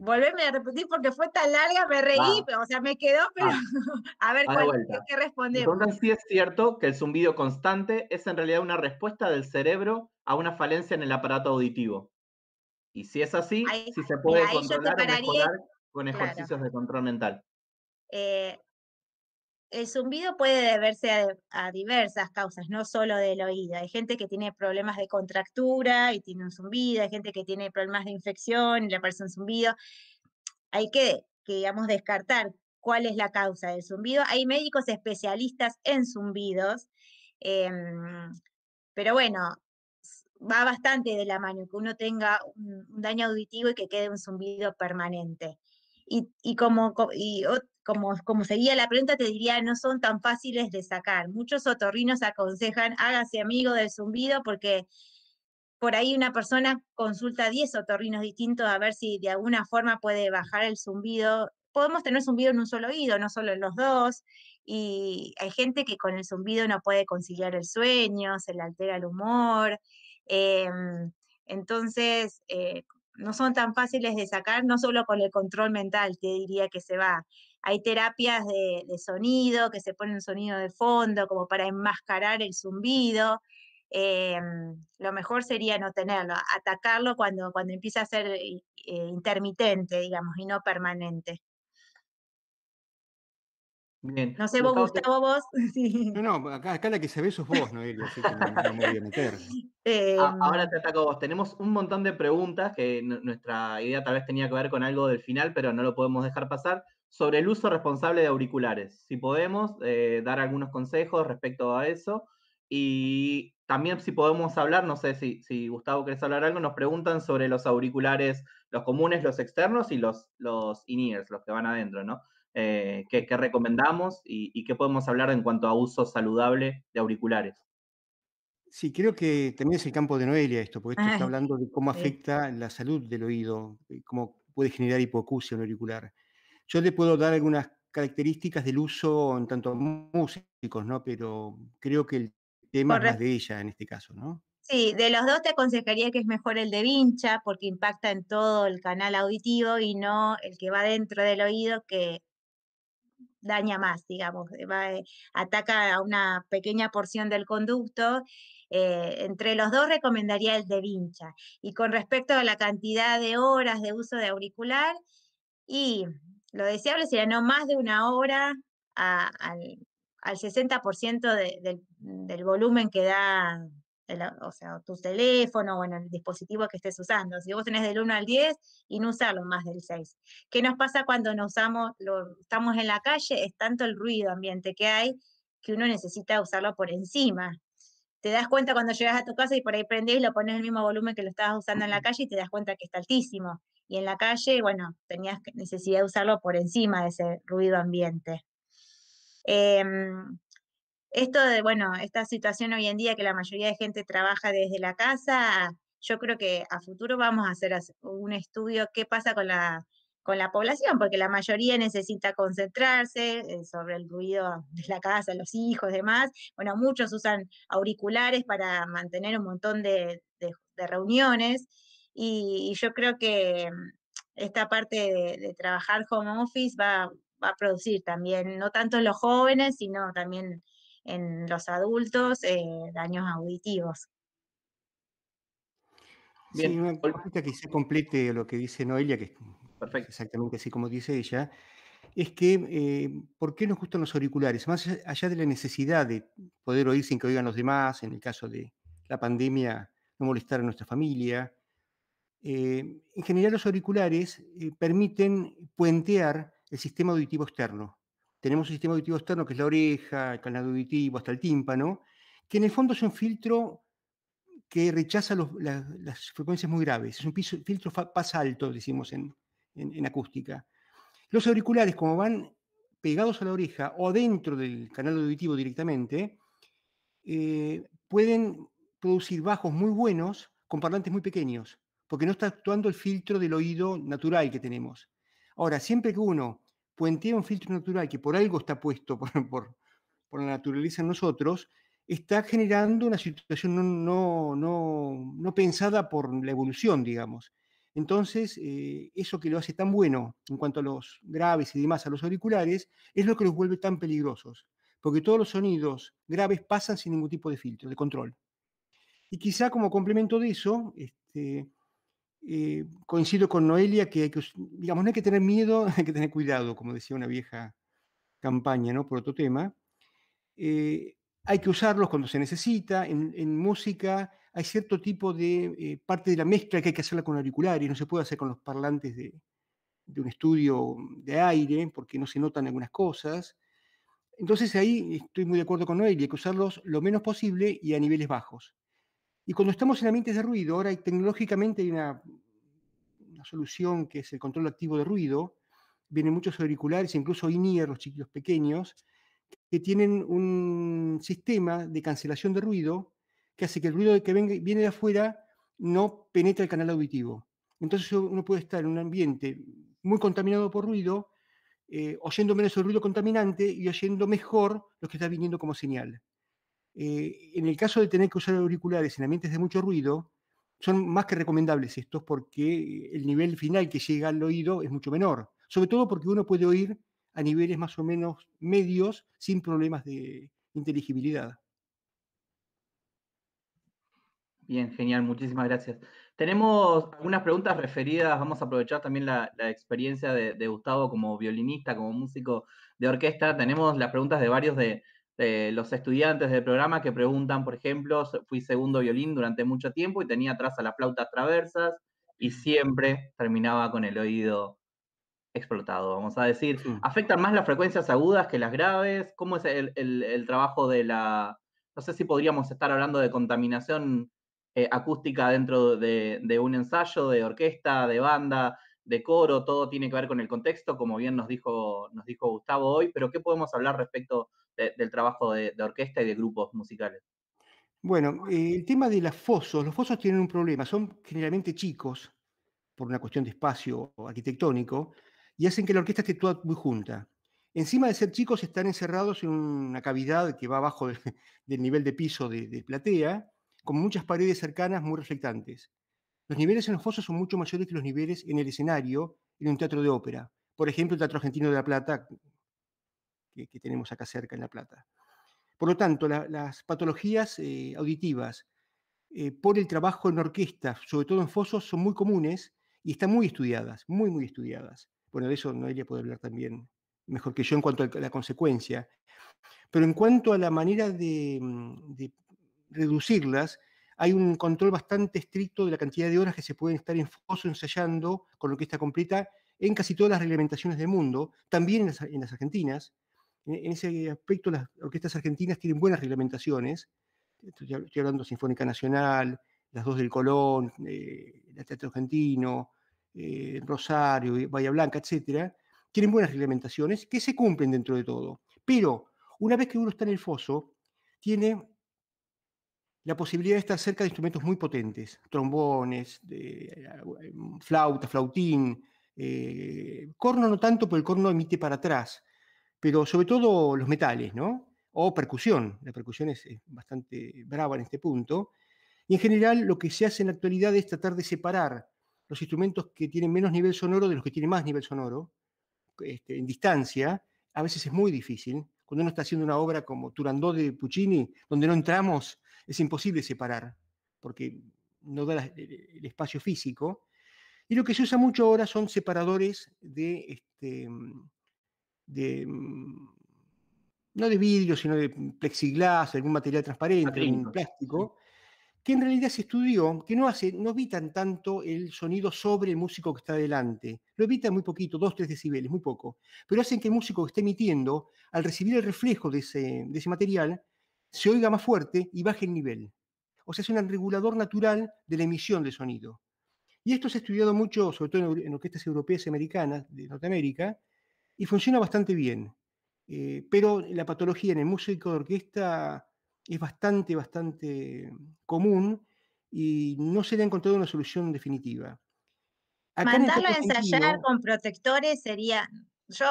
Volveme a repetir porque fue tan larga, me reí, Ah, o sea, me quedó, pero a ver, de vuelta. ¿qué Me respondemos? preguntan si es cierto que el zumbido constante es en realidad una respuesta del cerebro a una falencia en el aparato auditivo. Y si es así, Ahí, si se mira, puede ahí yo controlar o separaría, mejorar con claro. ejercicios de control mental. El zumbido puede deberse a diversas causas, no solo del oído. Hay gente que tiene problemas de contractura y tiene un zumbido, hay gente que tiene problemas de infección y le aparece un zumbido. Hay digamos, descartar cuál es la causa del zumbido. Hay médicos especialistas en zumbidos, em, pero bueno, va bastante de la mano que uno tenga un daño auditivo y que quede un zumbido permanente. Y como seguía la pregunta, te diría, no son tan fáciles de sacar. Muchos otorrinos aconsejan, hágase amigo del zumbido porque por ahí una persona consulta 10 otorrinos distintos a ver si de alguna forma puede bajar el zumbido. Podemos tener zumbido en un solo oído, no solo en los dos, y hay gente que con el zumbido no puede conciliar el sueño, se le altera el humor. Entonces, no son tan fáciles de sacar, no solo con el control mental, te diría que se va. Hay terapias de sonido, que se pone un sonido de fondo como para enmascarar el zumbido. Lo mejor sería no tenerlo, atacarlo cuando empieza a ser intermitente, digamos, y no permanente. Bien. No sé vos, Gustavo, Gustavo, vos. Sí. No, acá la que sabés sos vos, Noelia, así que no me voy a meter. ahora Em, te ataco a vos. Tenemos un montón de preguntas que nuestra idea tal vez tenía que ver con algo del final, pero no lo podemos dejar pasar, sobre el uso responsable de auriculares. Si podemos dar algunos consejos respecto a eso. Y también si podemos hablar, no sé si Gustavo querés hablar algo, nos preguntan sobre los auriculares, los comunes, los externos y los in-ears, los que van adentro, ¿no? ¿Qué recomendamos y qué podemos hablar en cuanto a uso saludable de auriculares? Sí, creo que también es el campo de Noelia esto, porque esto está ay, hablando de cómo sí. afecta la salud del oído, cómo puede generar hipoacusia en auricular. Yo le puedo dar algunas características del uso en tanto a músicos, ¿no? Pero creo que el tema es más Correcto. de ella en este caso, ¿no? Sí, de los dos te aconsejaría que es mejor el de vincha porque impacta en todo el canal auditivo y no el que va dentro del oído que daña más, digamos, ataca a una pequeña porción del conducto. Entre los dos recomendaría el de vincha. Y con respecto a la cantidad de horas de uso de auricular, y lo deseable sería no más de una hora al 60% del volumen que da, o sea, tu teléfono o en el dispositivo que estés usando. Si vos tenés del 1 al 10 y no usarlo más del 6. ¿Qué nos pasa cuando no usamos, estamos en la calle? Es tanto el ruido ambiente que hay que uno necesita usarlo por encima. Te das cuenta cuando llegas a tu casa y por ahí prendés y lo pones el mismo volumen que lo estabas usando en la calle y te das cuenta que está altísimo. Y en la calle, bueno, tenías necesidad de usarlo por encima de ese ruido ambiente. Em, Esto de, bueno, esta situación hoy en día que la mayoría de gente trabaja desde la casa, yo creo que a futuro vamos a hacer un estudio qué pasa con la población, porque la mayoría necesita concentrarse sobre el ruido de la casa, los hijos, demás. Bueno, muchos usan auriculares para mantener un montón de reuniones y yo creo que esta parte de trabajar home office va a producir también, no tanto en los jóvenes, sino también en los adultos, daños auditivos. Sí, Bien, una cosita que se complete lo que dice Noelia, que es perfecto. exactamente así como dice ella. es que, ¿por qué nos gustan los auriculares? Más allá de la necesidad de poder oír sin que oigan los demás, en el caso de la pandemia, no molestar a nuestra familia. En general, los auriculares permiten puentear el sistema auditivo externo. Tenemos un sistema auditivo externo que es la oreja, el canal auditivo, hasta el tímpano, que en el fondo es un filtro que rechaza las frecuencias muy graves. Es un filtro pasa alto, decimos en acústica. Los auriculares, como van pegados a la oreja o dentro del canal auditivo directamente, pueden producir bajos muy buenos con parlantes muy pequeños, porque no está actuando el filtro del oído natural que tenemos. Ahora, siempre que uno puentea un filtro natural que por algo está puesto por la naturaleza en nosotros, está generando una situación no pensada por la evolución, digamos. Entonces, eso que lo hace tan bueno en cuanto a los graves y demás a los auriculares, es lo que los vuelve tan peligrosos, porque todos los sonidos graves pasan sin ningún tipo de filtro, de control. Y quizá como complemento de eso, coincido con Noelia que, digamos, no hay que tener miedo, hay que tener cuidado, como decía una vieja campaña, ¿no? Por otro tema. Hay que usarlos cuando se necesita. En música hay cierto tipo de parte de la mezcla que hay que hacerla con auriculares, no se puede hacer con los parlantes de un estudio de aire, porque no se notan algunas cosas. Entonces ahí estoy muy de acuerdo con Noelia, hay que usarlos lo menos posible y a niveles bajos. Y cuando estamos en ambientes de ruido, ahora tecnológicamente hay una solución que es el control activo de ruido. Vienen muchos auriculares, incluso in-ear, los chiquillos pequeños, que tienen un sistema de cancelación de ruido que hace que el ruido que viene de afuera no penetre el canal auditivo. Entonces uno puede estar en un ambiente muy contaminado por ruido, oyendo menos el ruido contaminante y oyendo mejor lo que está viniendo como señal. En el caso de tener que usar auriculares en ambientes de mucho ruido, son más que recomendables estos porque el nivel final que llega al oído es mucho menor. Sobre todo porque uno puede oír a niveles más o menos medios sin problemas de inteligibilidad. Bien, genial, muchísimas gracias. Tenemos algunas preguntas referidas, vamos a aprovechar también la experiencia de Gustavo como violinista, como músico de orquesta. Tenemos las preguntas de varios de los estudiantes del programa que preguntan, por ejemplo, fui segundo violín durante mucho tiempo y tenía atrás a las flautas traversas y siempre terminaba con el oído explotado, vamos a decir. ¿Afectan más las frecuencias agudas que las graves? ¿Cómo es el trabajo de la... No sé si podríamos estar hablando de contaminación acústica dentro de un ensayo, de orquesta, de banda, de coro, todo tiene que ver con el contexto, como bien nos dijo Gustavo hoy, pero ¿qué podemos hablar respecto del trabajo de orquesta y de grupos musicales? Bueno, el tema de los fosos tienen un problema, son generalmente chicos, por una cuestión de espacio arquitectónico, y hacen que la orquesta esté toda muy junta. Encima de ser chicos, están encerrados en una cavidad que va abajo del nivel de piso de platea, con muchas paredes cercanas muy reflectantes. Los niveles en los fosos son mucho mayores que los niveles en el escenario en un teatro de ópera. Por ejemplo, el Teatro Argentino de La Plata, que tenemos acá cerca en La Plata. Por lo tanto, las patologías auditivas por el trabajo en orquesta, sobre todo en fosos, son muy comunes y están muy estudiadas, muy estudiadas. Bueno, de eso Noelia puede hablar también mejor que yo en cuanto a la consecuencia. Pero en cuanto a la manera de reducirlas, hay un control bastante estricto de la cantidad de horas que se pueden estar en foso ensayando con orquesta completa en casi todas las reglamentaciones del mundo, también en las argentinas. En ese aspecto, las orquestas argentinas tienen buenas reglamentaciones. Estoy hablando de Sinfónica Nacional, las dos del Colón, el Teatro Argentino, Rosario, Bahía Blanca, etcétera. Tienen buenas reglamentaciones que se cumplen dentro de todo. Pero una vez que uno está en el foso, tiene la posibilidad de estar cerca de instrumentos muy potentes, trombones, flauta, flautín, corno no tanto, porque el corno emite para atrás, pero sobre todo los metales, ¿no? O percusión. La percusión es bastante brava en este punto. Y en general lo que se hace en la actualidad es tratar de separar los instrumentos que tienen menos nivel sonoro de los que tienen más nivel sonoro, en distancia. A veces es muy difícil. Cuando uno está haciendo una obra como Turandot de Puccini, donde no entramos, es imposible separar, porque no da el espacio físico. Y lo que se usa mucho ahora son separadores de, no de vidrio, sino de plexiglas, algún material transparente, algún Acrílico. plástico, que en realidad se estudió que no evitan tanto el sonido sobre el músico que está delante. Lo evitan muy poquito, 2, 3 decibeles, muy poco. Pero hacen que el músico que esté emitiendo, al recibir el reflejo de ese material, se oiga más fuerte y baje el nivel. O sea, es un regulador natural de la emisión de sonido. Y esto se ha estudiado mucho, sobre todo en orquestas europeas y americanas de Norteamérica, y funciona bastante bien. Pero la patología en el músico de orquesta es bastante común y no se le ha encontrado una solución definitiva. Acá en el Mandarlo caso a ensayar argentino, con protectores sería, yo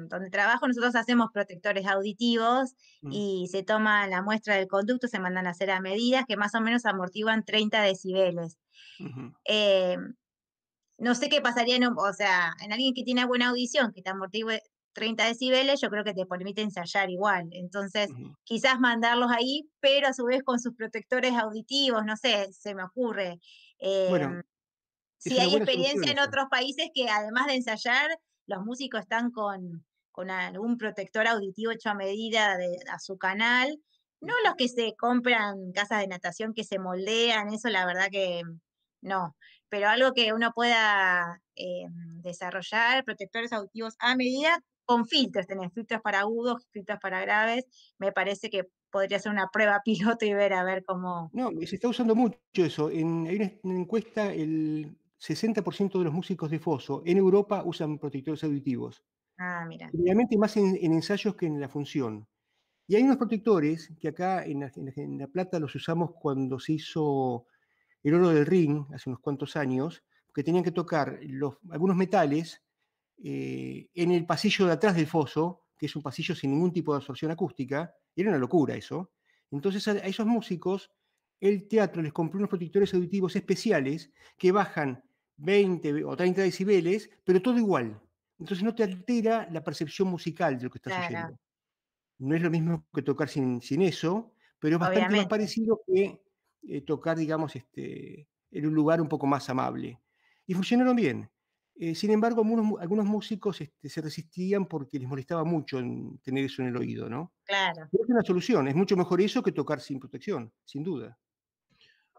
donde trabajo nosotros hacemos protectores auditivos mm, y se toma la muestra del conducto, se mandan a hacer a medidas que más o menos amortiguan 30 decibeles. ujú, Eh, no sé qué pasaría o sea, en alguien que tiene buena audición, que te amortigue 30 decibeles, yo creo que te permite ensayar igual. Entonces, ujú. quizás mandarlos ahí, pero a su vez con sus protectores auditivos, no sé, se me ocurre. Bueno, Em, es si una hay buena solución experiencia en esa. otros países que además de ensayar, los músicos están con algún protector auditivo hecho a medida a su canal, no los que se compran casas de natación que se moldean, eso la verdad que no, pero algo que uno pueda desarrollar, protectores auditivos a medida con filtros, tenés filtros para agudos, filtros para graves, me parece que podría ser una prueba piloto y ver a ver cómo. No, se está usando mucho eso. Hay una encuesta, el 60% de los músicos de foso en Europa usan protectores auditivos. Ah, mira, Generalmente más en ensayos que en la función. Y hay unos protectores que acá en La Plata los usamos cuando se hizo el oro del ring, hace unos cuantos años, que tenían que tocar algunos metales en el pasillo de atrás del foso, que es un pasillo sin ningún tipo de absorción acústica. Era una locura eso. Entonces a esos músicos el teatro les compró unos protectores auditivos especiales que bajan 20 o 30 decibeles, pero todo igual. Entonces no te altera la percepción musical de lo que estás claro, oyendo. No es lo mismo que tocar sin eso, pero es bastante más obviamente. parecido que tocar, digamos, en un lugar un poco más amable. Y funcionaron bien. Sin embargo, algunos músicos se resistían porque les molestaba mucho tener eso en el oído, ¿no? Claro. Pero es una solución, es mucho mejor eso que tocar sin protección, sin duda.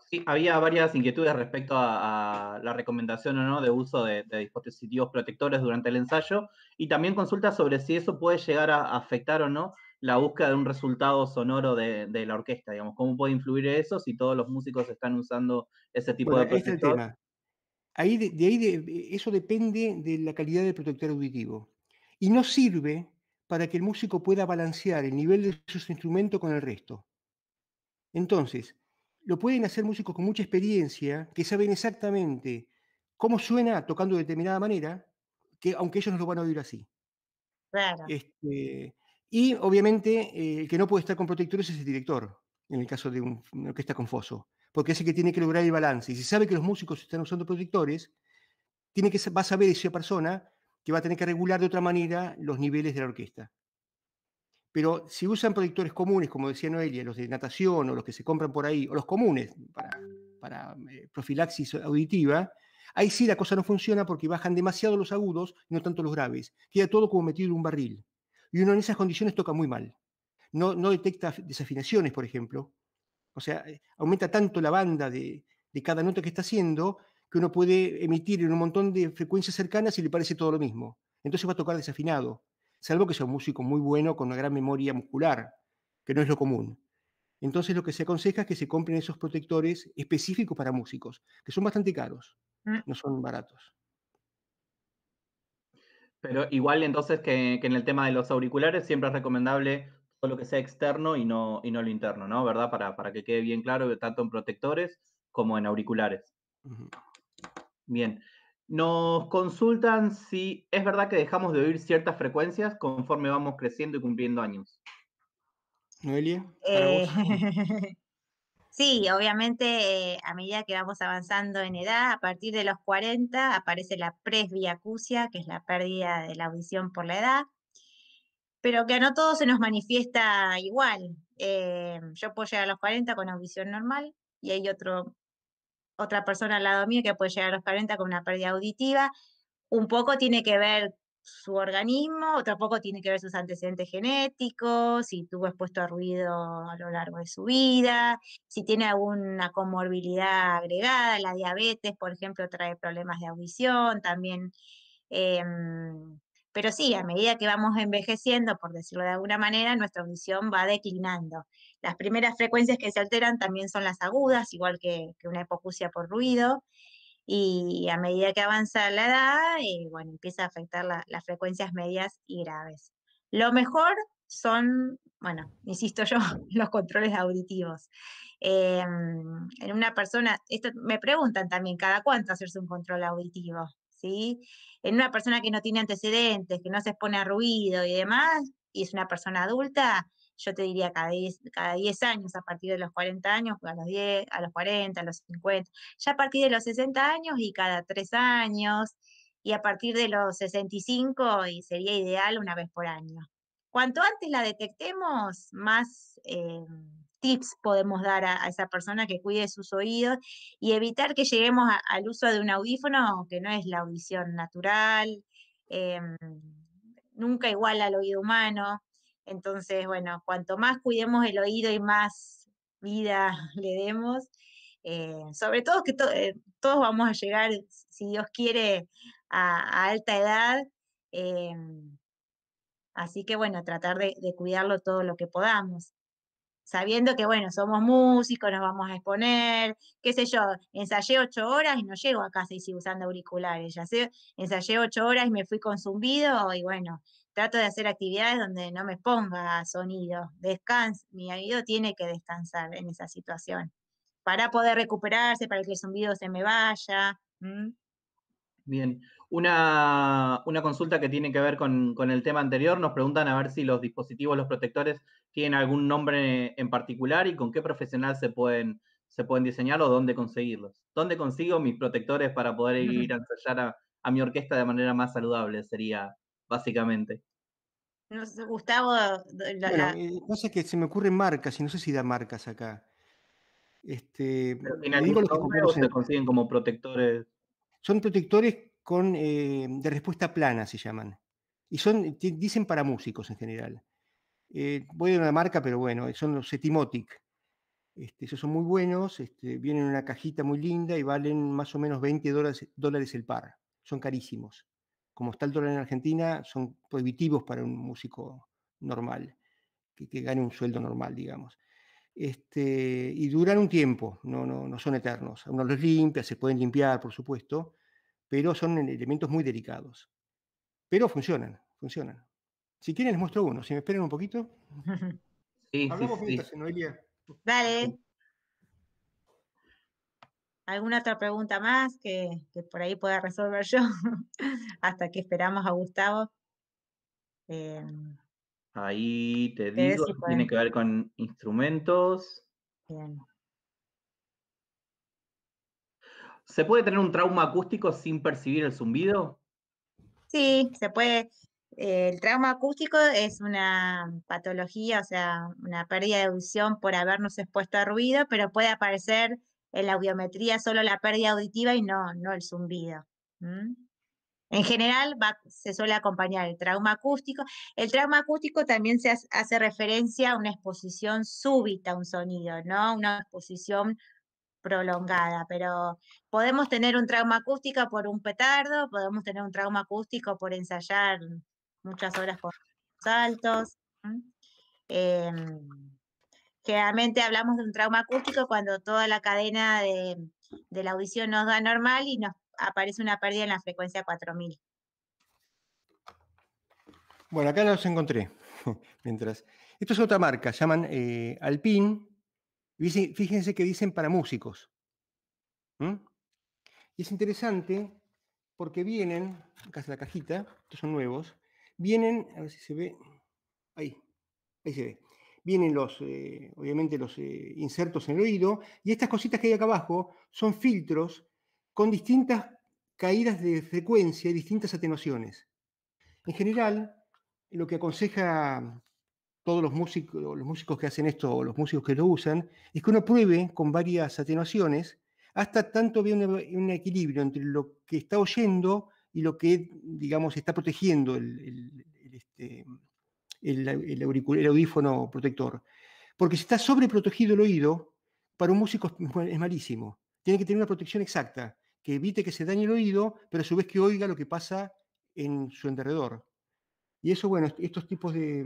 Sí, había varias inquietudes respecto a la recomendación o no de uso de dispositivos protectores durante el ensayo y también consultas sobre si eso puede llegar a afectar o no la búsqueda de un resultado sonoro de la orquesta, digamos, cómo puede influir eso si todos los músicos están usando ese tipo Bueno, de ahí está el protector. tema. Eso depende de la calidad del protector auditivo. Y no sirve para que el músico pueda balancear el nivel de su instrumento con el resto. Entonces, lo pueden hacer músicos con mucha experiencia, que saben exactamente cómo suena tocando de determinada manera, que aunque ellos no lo van a oír así. Claro, Este, y obviamente el que no puede estar con protectores es el director, en el caso de una orquesta con foso, porque es el que tiene que lograr el balance. Y si sabe que los músicos están usando protectores, va a saber esa persona que va a tener que regular de otra manera los niveles de la orquesta. Pero si usan protectores comunes, como decía Noelia, los de natación o los que se compran por ahí, o los comunes para profilaxis auditiva, ahí sí la cosa no funciona porque bajan demasiado los agudos y no tanto los graves. Queda todo como metido en un barril. Y uno en esas condiciones toca muy mal. No detecta desafinaciones, por ejemplo. O sea, aumenta tanto la banda de cada nota que está haciendo que uno puede emitir en un montón de frecuencias cercanas y le parece todo lo mismo. Entonces va a tocar desafinado, salvo que sea un músico muy bueno con una gran memoria muscular, que no es lo común. Entonces lo que se aconseja es que se compren esos protectores específicos para músicos, que son bastante caros, mm, no son baratos. Pero igual entonces que en el tema de los auriculares siempre es recomendable todo lo que sea externo y no lo interno, ¿no? ¿Verdad? Para que quede bien claro, tanto en protectores como en auriculares. Ujú. Bien. Nos consultan si es verdad que dejamos de oír ciertas frecuencias conforme vamos creciendo y cumpliendo años. Noelia, para eh, vos. sí, obviamente a medida que vamos avanzando en edad, a partir de los 40 aparece la presbiacusia, que es la pérdida de la audición por la edad, pero que a no todos se nos manifiesta igual. Yo puedo llegar a los 40 con audición normal y hay otra persona al lado mío que puede llegar a los 40 con una pérdida auditiva. Un poco tiene que ver su organismo, tampoco tiene que ver sus antecedentes genéticos, si tuvo expuesto a ruido a lo largo de su vida, si tiene alguna comorbilidad agregada, la diabetes, por ejemplo, trae problemas de audición, también. Pero sí, a medida que vamos envejeciendo, por decirlo de alguna manera, nuestra audición va declinando. Las primeras frecuencias que se alteran también son las agudas, igual que una hipoacusia por ruido, y a medida que avanza la edad, bueno, empieza a afectar las frecuencias medias y graves. Lo mejor son, bueno, insisto yo, los controles auditivos. En una persona, esto me preguntan también, ¿cada cuánto hacerse un control auditivo? ¿Sí? En una persona que no tiene antecedentes, que no se expone a ruido y demás, y es una persona adulta, yo te diría cada 10 años, a partir de los 40 años, a los 10, a los 40, a los 50, ya a partir de los 60 años y cada 3 años, y a partir de los 65, y sería ideal una vez por año. Cuanto antes la detectemos, más tips podemos dar a esa persona que cuide sus oídos y evitar que lleguemos al uso de un audífono que no es la audición natural, nunca igual al oído humano. Entonces, bueno, cuanto más cuidemos el oído y más vida le demos, sobre todo que todos vamos a llegar, si Dios quiere, a alta edad. eh, Así que bueno, tratar de cuidarlo todo lo que podamos. Sabiendo que, bueno, somos músicos, nos vamos a exponer, qué sé yo, ensayé 8 horas y no llego a casa y sigo usando auriculares. Ya sé, ensayé 8 horas y me fui con zumbido y bueno, trato de hacer actividades donde no me ponga sonido. Mi oído tiene que descansar en esa situación para poder recuperarse, para que el zumbido se me vaya. Bien, una consulta que tiene que ver con el tema anterior. Nos preguntan a ver si los dispositivos, los protectores, tienen algún nombre en particular y con qué profesional se pueden diseñar o dónde conseguirlos. ¿Dónde consigo mis protectores para poder ir a ensayar a mi orquesta de manera más saludable? Sería básicamente. No sé, Gustavo, Bueno, pasa que se me ocurren marcas y no sé si da marcas acá. ¿Pero tiene Le digo algún a los que nombre o compramos se consiguen como protectores? son protectores de respuesta plana, se llaman. Y dicen para músicos en general. Voy a dar una marca, pero bueno, son los Setimotic. Esos son muy buenos, vienen en una cajita muy linda y valen más o menos $20 el par. Son carísimos. Como está el dólar en Argentina, son prohibitivos para un músico normal, que gane un sueldo normal, digamos. Y duran un tiempo, no son eternos. Uno los limpia, se pueden limpiar, por supuesto, pero son elementos muy delicados. Pero funcionan. Si quieren les muestro uno, si me esperan un poquito. Sí, sí, Hablamos sí. mientras, Noelia. Dale. ¿Alguna otra pregunta más que por ahí pueda resolver yo? Hasta que esperamos a Gustavo. Eh, Ahí te a ver digo, si tiene pueden. que ver con instrumentos. Bien. ¿Se puede tener un trauma acústico sin percibir el zumbido? Sí, se puede. El trauma acústico es una patología, o sea, una pérdida de audición por habernos expuesto a ruido, pero puede aparecer en la audiometría solo la pérdida auditiva y no el zumbido. ¿Mm? En general se suele acompañar el trauma acústico. El trauma acústico también hace referencia a una exposición súbita a un sonido, ¿no? Una exposición prolongada, pero podemos tener un trauma acústico por un petardo, podemos tener un trauma acústico por ensayar muchas horas con saltos. Generalmente hablamos de un trauma acústico cuando toda la cadena de la audición nos da normal y nos aparece una pérdida en la frecuencia 4000. Bueno, acá los encontré. Mientras. Esto es otra marca, se llaman Alpine. Fíjense que dicen para músicos. Y es interesante porque vienen, acá está la cajita, estos son nuevos, vienen, a ver si se ve, ahí se ve. Vienen obviamente los insertos en el oído, y estas cositas que hay acá abajo son filtros con distintas caídas de frecuencia y distintas atenuaciones. En general, lo que aconseja todos los músicos que hacen esto, o los músicos que lo usan, es que uno pruebe con varias atenuaciones hasta tanto vea un equilibrio entre lo que está oyendo y lo que, digamos, está protegiendo el audífono protector. Porque si está sobreprotegido el oído, para un músico es malísimo. Tiene que tener una protección exacta, que evite que se dañe el oído, pero a su vez que oiga lo que pasa en su alrededor. Y eso, bueno, estos tipos de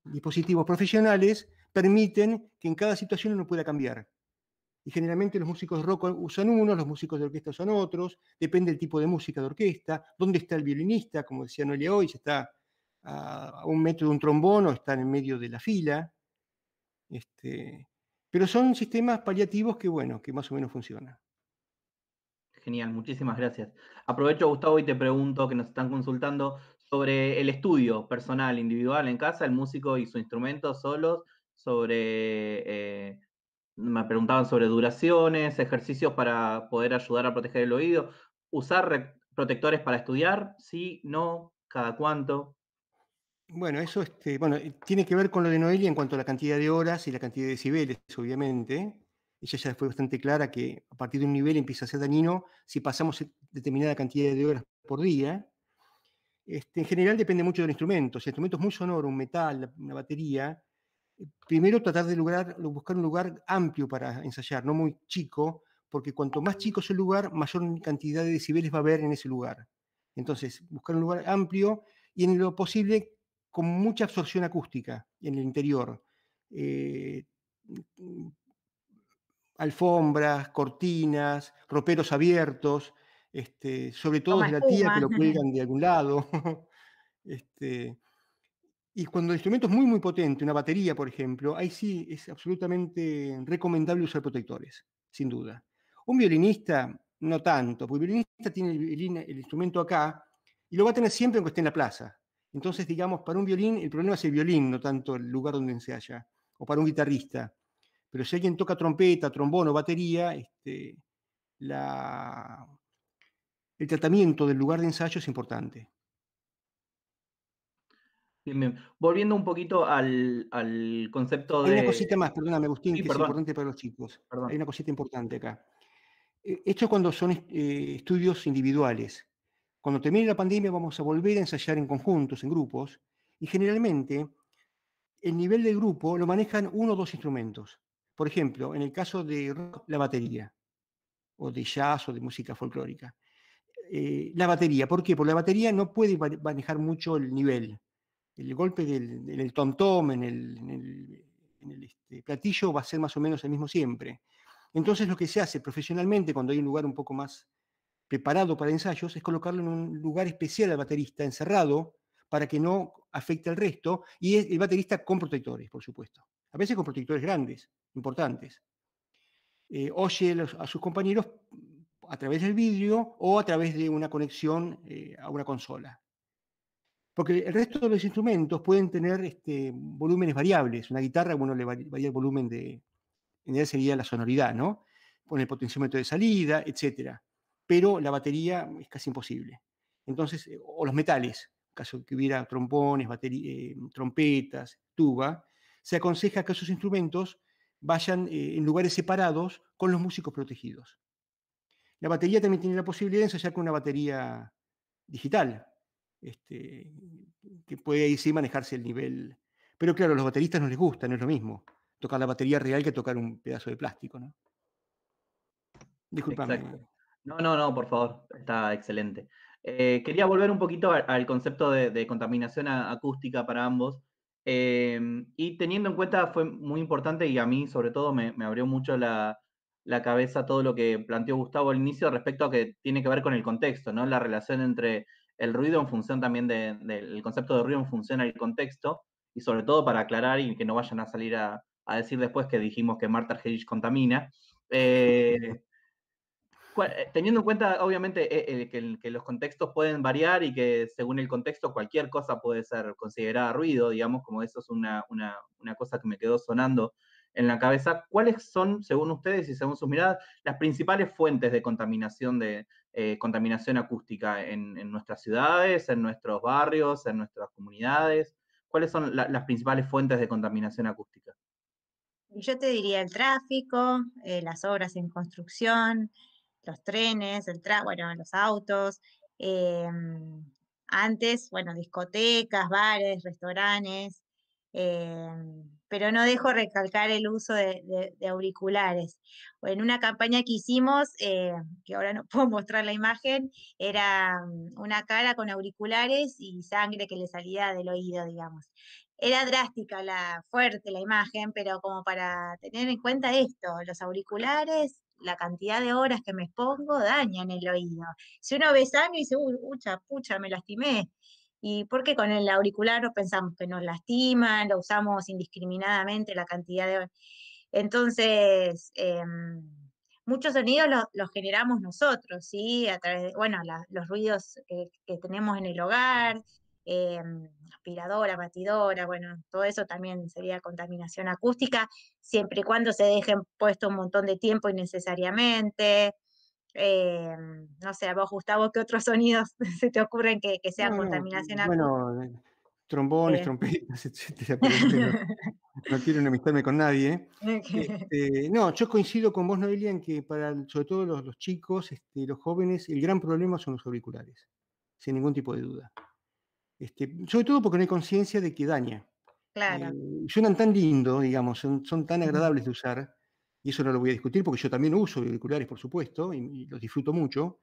dispositivos profesionales permiten que en cada situación uno pueda cambiar. Y generalmente los músicos de rock usan unos, los músicos de orquesta usan otros, depende del tipo de música de orquesta, dónde está el violinista, como decía Noelia hoy, si está a 1 metro de un trombón o está en medio de la fila. Pero son sistemas paliativos que, bueno, que más o menos funcionan. Genial, muchísimas gracias. Aprovecho, Gustavo, y te pregunto, que nos están consultando sobre el estudio personal, individual en casa, el músico y su instrumento solos, me preguntaban sobre duraciones, ejercicios para poder ayudar a proteger el oído, usar protectores para estudiar, sí, no, cada cuánto. Bueno, eso tiene que ver con lo de Noelia en cuanto a la cantidad de horas y la cantidad de decibeles, obviamente. Ella ya fue bastante clara que a partir de un nivel empieza a ser dañino si pasamos determinada cantidad de horas por día. En general depende mucho del instrumento. Si el instrumento es muy sonoro, un metal, una batería, primero tratar de buscar un lugar amplio para ensayar, no muy chico, porque cuanto más chico es el lugar, mayor cantidad de decibeles va a haber en ese lugar. Entonces, buscar un lugar amplio y en lo posible con mucha absorción acústica en el interior. Eh, Alfombras, cortinas, roperos abiertos, sobre todo Toma de la tía que espuma. lo cuelgan de algún lado. Este, y cuando el instrumento es muy, muy potente, una batería, por ejemplo, ahí sí es absolutamente recomendable usar protectores, sin duda. Un violinista, no tanto, porque el violinista tiene el instrumento acá y lo va a tener siempre aunque esté en la plaza. Entonces, digamos, para un violín, el problema es el violín, no tanto el lugar donde se halla. O para un guitarrista. Pero si alguien toca trompeta, trombón o batería, el tratamiento del lugar de ensayo es importante. Bien, bien. Volviendo un poquito al concepto Hay una de... cosita más, perdóname Agustín, Sí, que es perdón, importante para los chicos. Hay perdón. una cosita importante acá. Esto cuando son estudios individuales. Cuando termine la pandemia vamos a volver a ensayar en conjuntos, en grupos, y generalmente el nivel de grupo lo manejan 1 o 2 instrumentos. Por ejemplo, en el caso de rock, la batería, o de jazz o de música folclórica. La batería, ¿por qué? Porque la batería no puede manejar mucho el nivel. El golpe en el tom-tom, en el platillo va a ser más o menos el mismo siempre. Entonces lo que se hace profesionalmente cuando hay un lugar un poco más preparado para ensayos es colocarlo en un lugar especial al baterista, encerrado, para que no afecte al resto, y es el baterista con protectores, por supuesto. A veces con protectores grandes, importantes. Oye a sus compañeros a través del vidrio o a través de una conexión a una consola. Porque el resto de los instrumentos pueden tener volúmenes variables. Una guitarra, bueno, le varía el volumen en realidad sería la sonoridad, ¿no? Con el potenciómetro de salida, etcétera. Pero la batería es casi imposible. Entonces, o los metales, en caso de que hubiera trombones, trompetas, tuba, se aconseja que esos instrumentos vayan en lugares separados con los músicos protegidos. La batería también tiene la posibilidad de ensayar con una batería digital, este, que puede ahí sí manejarse el nivel. Pero claro, a los bateristas no les gusta, no es lo mismo tocar la batería real que tocar un pedazo de plástico, ¿no? Exacto. Discúlpame. No, por favor, está excelente. Quería volver un poquito al concepto de contaminación acústica para ambos. Y teniendo en cuenta, fue muy importante y a mí sobre todo me abrió mucho la cabeza todo lo que planteó Gustavo al inicio respecto a que tiene que ver con el contexto, ¿no? La relación entre el ruido en función también del concepto de ruido en función al contexto, y sobre todo para aclarar y que no vayan a salir a decir después que dijimos que Marta Argerich contamina. Teniendo en cuenta, obviamente, que los contextos pueden variar y que según el contexto cualquier cosa puede ser considerada ruido, digamos, como eso es una cosa que me quedó sonando en la cabeza, ¿cuáles son, según ustedes y según sus miradas, las principales fuentes de contaminación acústica en nuestras ciudades, en nuestros barrios, en nuestras comunidades? ¿Cuáles son las principales fuentes de contaminación acústica? Yo te diría el tráfico, las obras en construcción, los trenes, bueno, los autos, Antes, bueno, discotecas, bares, restaurantes, pero no dejo recalcar el uso de auriculares. En una campaña que hicimos, que ahora no puedo mostrar la imagen, era una cara con auriculares y sangre que le salía del oído, digamos. Era drástica, fuerte la imagen, pero como para tener en cuenta esto, los auriculares, la cantidad de horas que me expongo dañan el oído. Si uno ve sangre y dice, uy, pucha, me lastimé. ¿Y por qué con el auricular no pensamos que nos lastiman, lo usamos indiscriminadamente la cantidad de horas? Entonces, muchos sonidos los generamos nosotros, ¿sí? A través de, bueno, los ruidos que tenemos en el hogar, aspiradora, batidora, bueno, todo eso también sería contaminación acústica, siempre y cuando se dejen puesto un montón de tiempo innecesariamente. No sé, a vos, Gustavo, ¿qué otros sonidos se te ocurren que sean No, contaminación acústica? bueno, trombones, trompetas, etcétera, pero bueno, no quiero enemistarme con nadie. No, yo coincido con vos, Noelia, en que sobre todo los chicos, los jóvenes, el gran problema son los auriculares, sin ningún tipo de duda. Sobre todo porque no hay conciencia de que daña. Claro. Suenan tan lindo, digamos, son tan agradables de usar, y eso no lo voy a discutir porque yo también uso auriculares, por supuesto, y los disfruto mucho,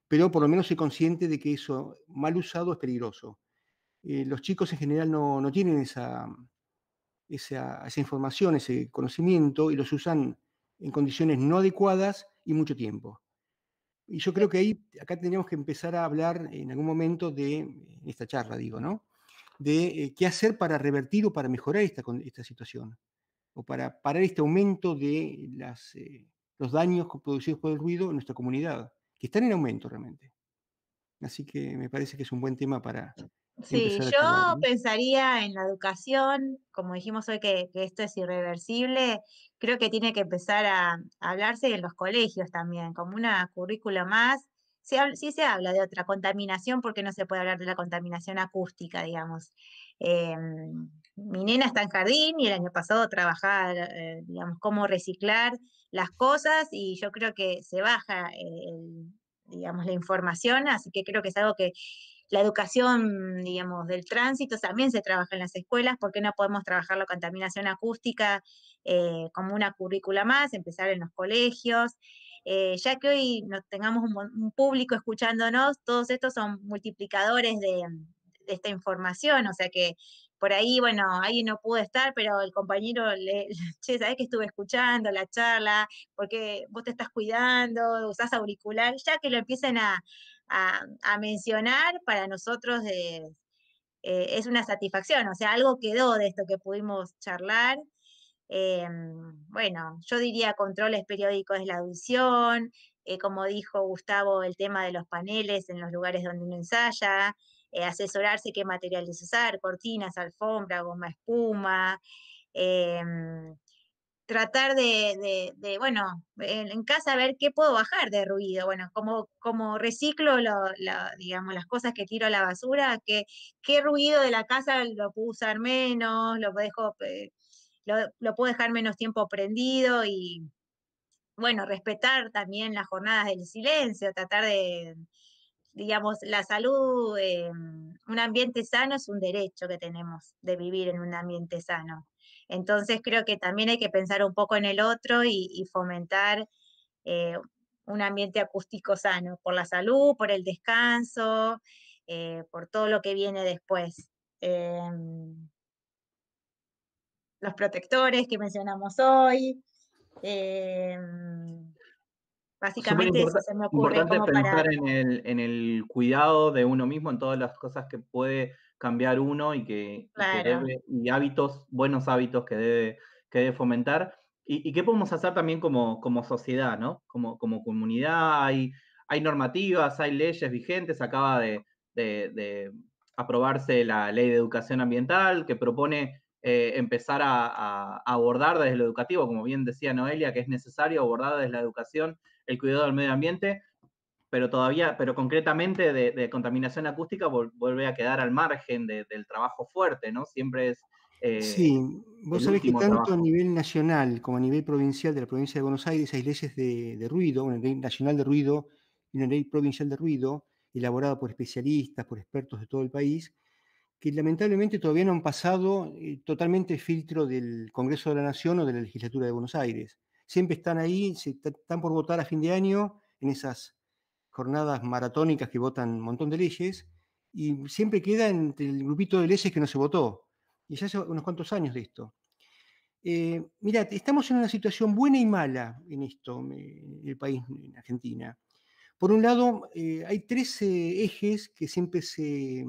pero por lo menos soy consciente de que eso, mal usado, es peligroso. Los chicos en general no tienen esa información, ese conocimiento, y los usan en condiciones no adecuadas y mucho tiempo. Y yo creo que acá tendríamos que empezar a hablar en algún momento en esta charla, digo, ¿no? De qué hacer para revertir o para mejorar esta situación, o para parar este aumento de los daños producidos por el ruido en nuestra comunidad, que están en aumento realmente. Así que me parece que es un buen tema para Sí, empezar a yo charlar, ¿no? pensaría en la educación, como dijimos hoy que esto es irreversible, creo que tiene que empezar a hablarse en los colegios también, como una currícula más. Sí se habla de otra contaminación, porque no se puede hablar de la contaminación acústica, digamos. Mi nena está en jardín y el año pasado trabajaba, digamos, cómo reciclar las cosas y yo creo que se baja, digamos, la información, así que creo que es algo que la educación, digamos, del tránsito también se trabaja en las escuelas. ¿Por qué no podemos trabajar la contaminación acústica como una currícula más, empezar en los colegios? Ya que hoy no tengamos un público escuchándonos, todos estos son multiplicadores de esta información, o sea que por ahí, bueno, alguien no pudo estar, pero el compañero che, ¿sabés que estuve escuchando la charla? Porque vos te estás cuidando, usás auricular, ya que lo empiecen a mencionar, para nosotros es una satisfacción, o sea, algo quedó de esto que pudimos charlar. Bueno, yo diría controles periódicos de la audición, como dijo Gustavo, el tema de los paneles en los lugares donde uno ensaya, asesorarse qué materiales usar, cortinas, alfombra, goma espuma, em, tratar bueno, en casa ver qué puedo bajar de ruido, bueno, como reciclo, digamos, las cosas que tiro a la basura, qué ruido de la casa lo puedo usar menos, lo puedo dejar menos tiempo prendido y, bueno, respetar también las jornadas del silencio, tratar digamos, la salud, un ambiente sano es un derecho que tenemos de vivir en un ambiente sano. Entonces creo que también hay que pensar un poco en el otro y fomentar eh, un ambiente acústico sano, por la salud, por el descanso, por todo lo que viene después. Los protectores que mencionamos hoy. eh, Súper Básicamente eso se me ocurre importante como para... pensar en el cuidado de uno mismo, en todas las cosas que puede cambiar uno y que Claro. debe, y buenos hábitos que debe fomentar. Y qué podemos hacer también como sociedad, ¿no? Como comunidad, hay normativas, hay leyes vigentes, acaba de aprobarse la Ley de Educación Ambiental, que propone empezar a abordar desde lo educativo, como bien decía Noelia, que es necesario abordar desde la educación el cuidado del medio ambiente, pero concretamente de contaminación acústica vuelve a quedar al margen del trabajo fuerte, ¿no? Siempre es Sí, vos el sabés que último tanto a trabajo. nivel nacional como a nivel provincial de la provincia de Buenos Aires hay leyes de ruido, una ley nacional de ruido y una ley provincial de ruido, elaborada por especialistas, por expertos de todo el país, que lamentablemente todavía no han pasado totalmente el filtro del Congreso de la Nación o de la Legislatura de Buenos Aires. Siempre están ahí, están por votar a fin de año en esas jornadas maratónicas que votan un montón de leyes, y siempre queda entre el grupito de leyes que no se votó. Y ya hace unos cuantos años de esto. Mirá, estamos en una situación buena y mala en esto, en el país, en Argentina. Por un lado, hay tres ejes que siempre se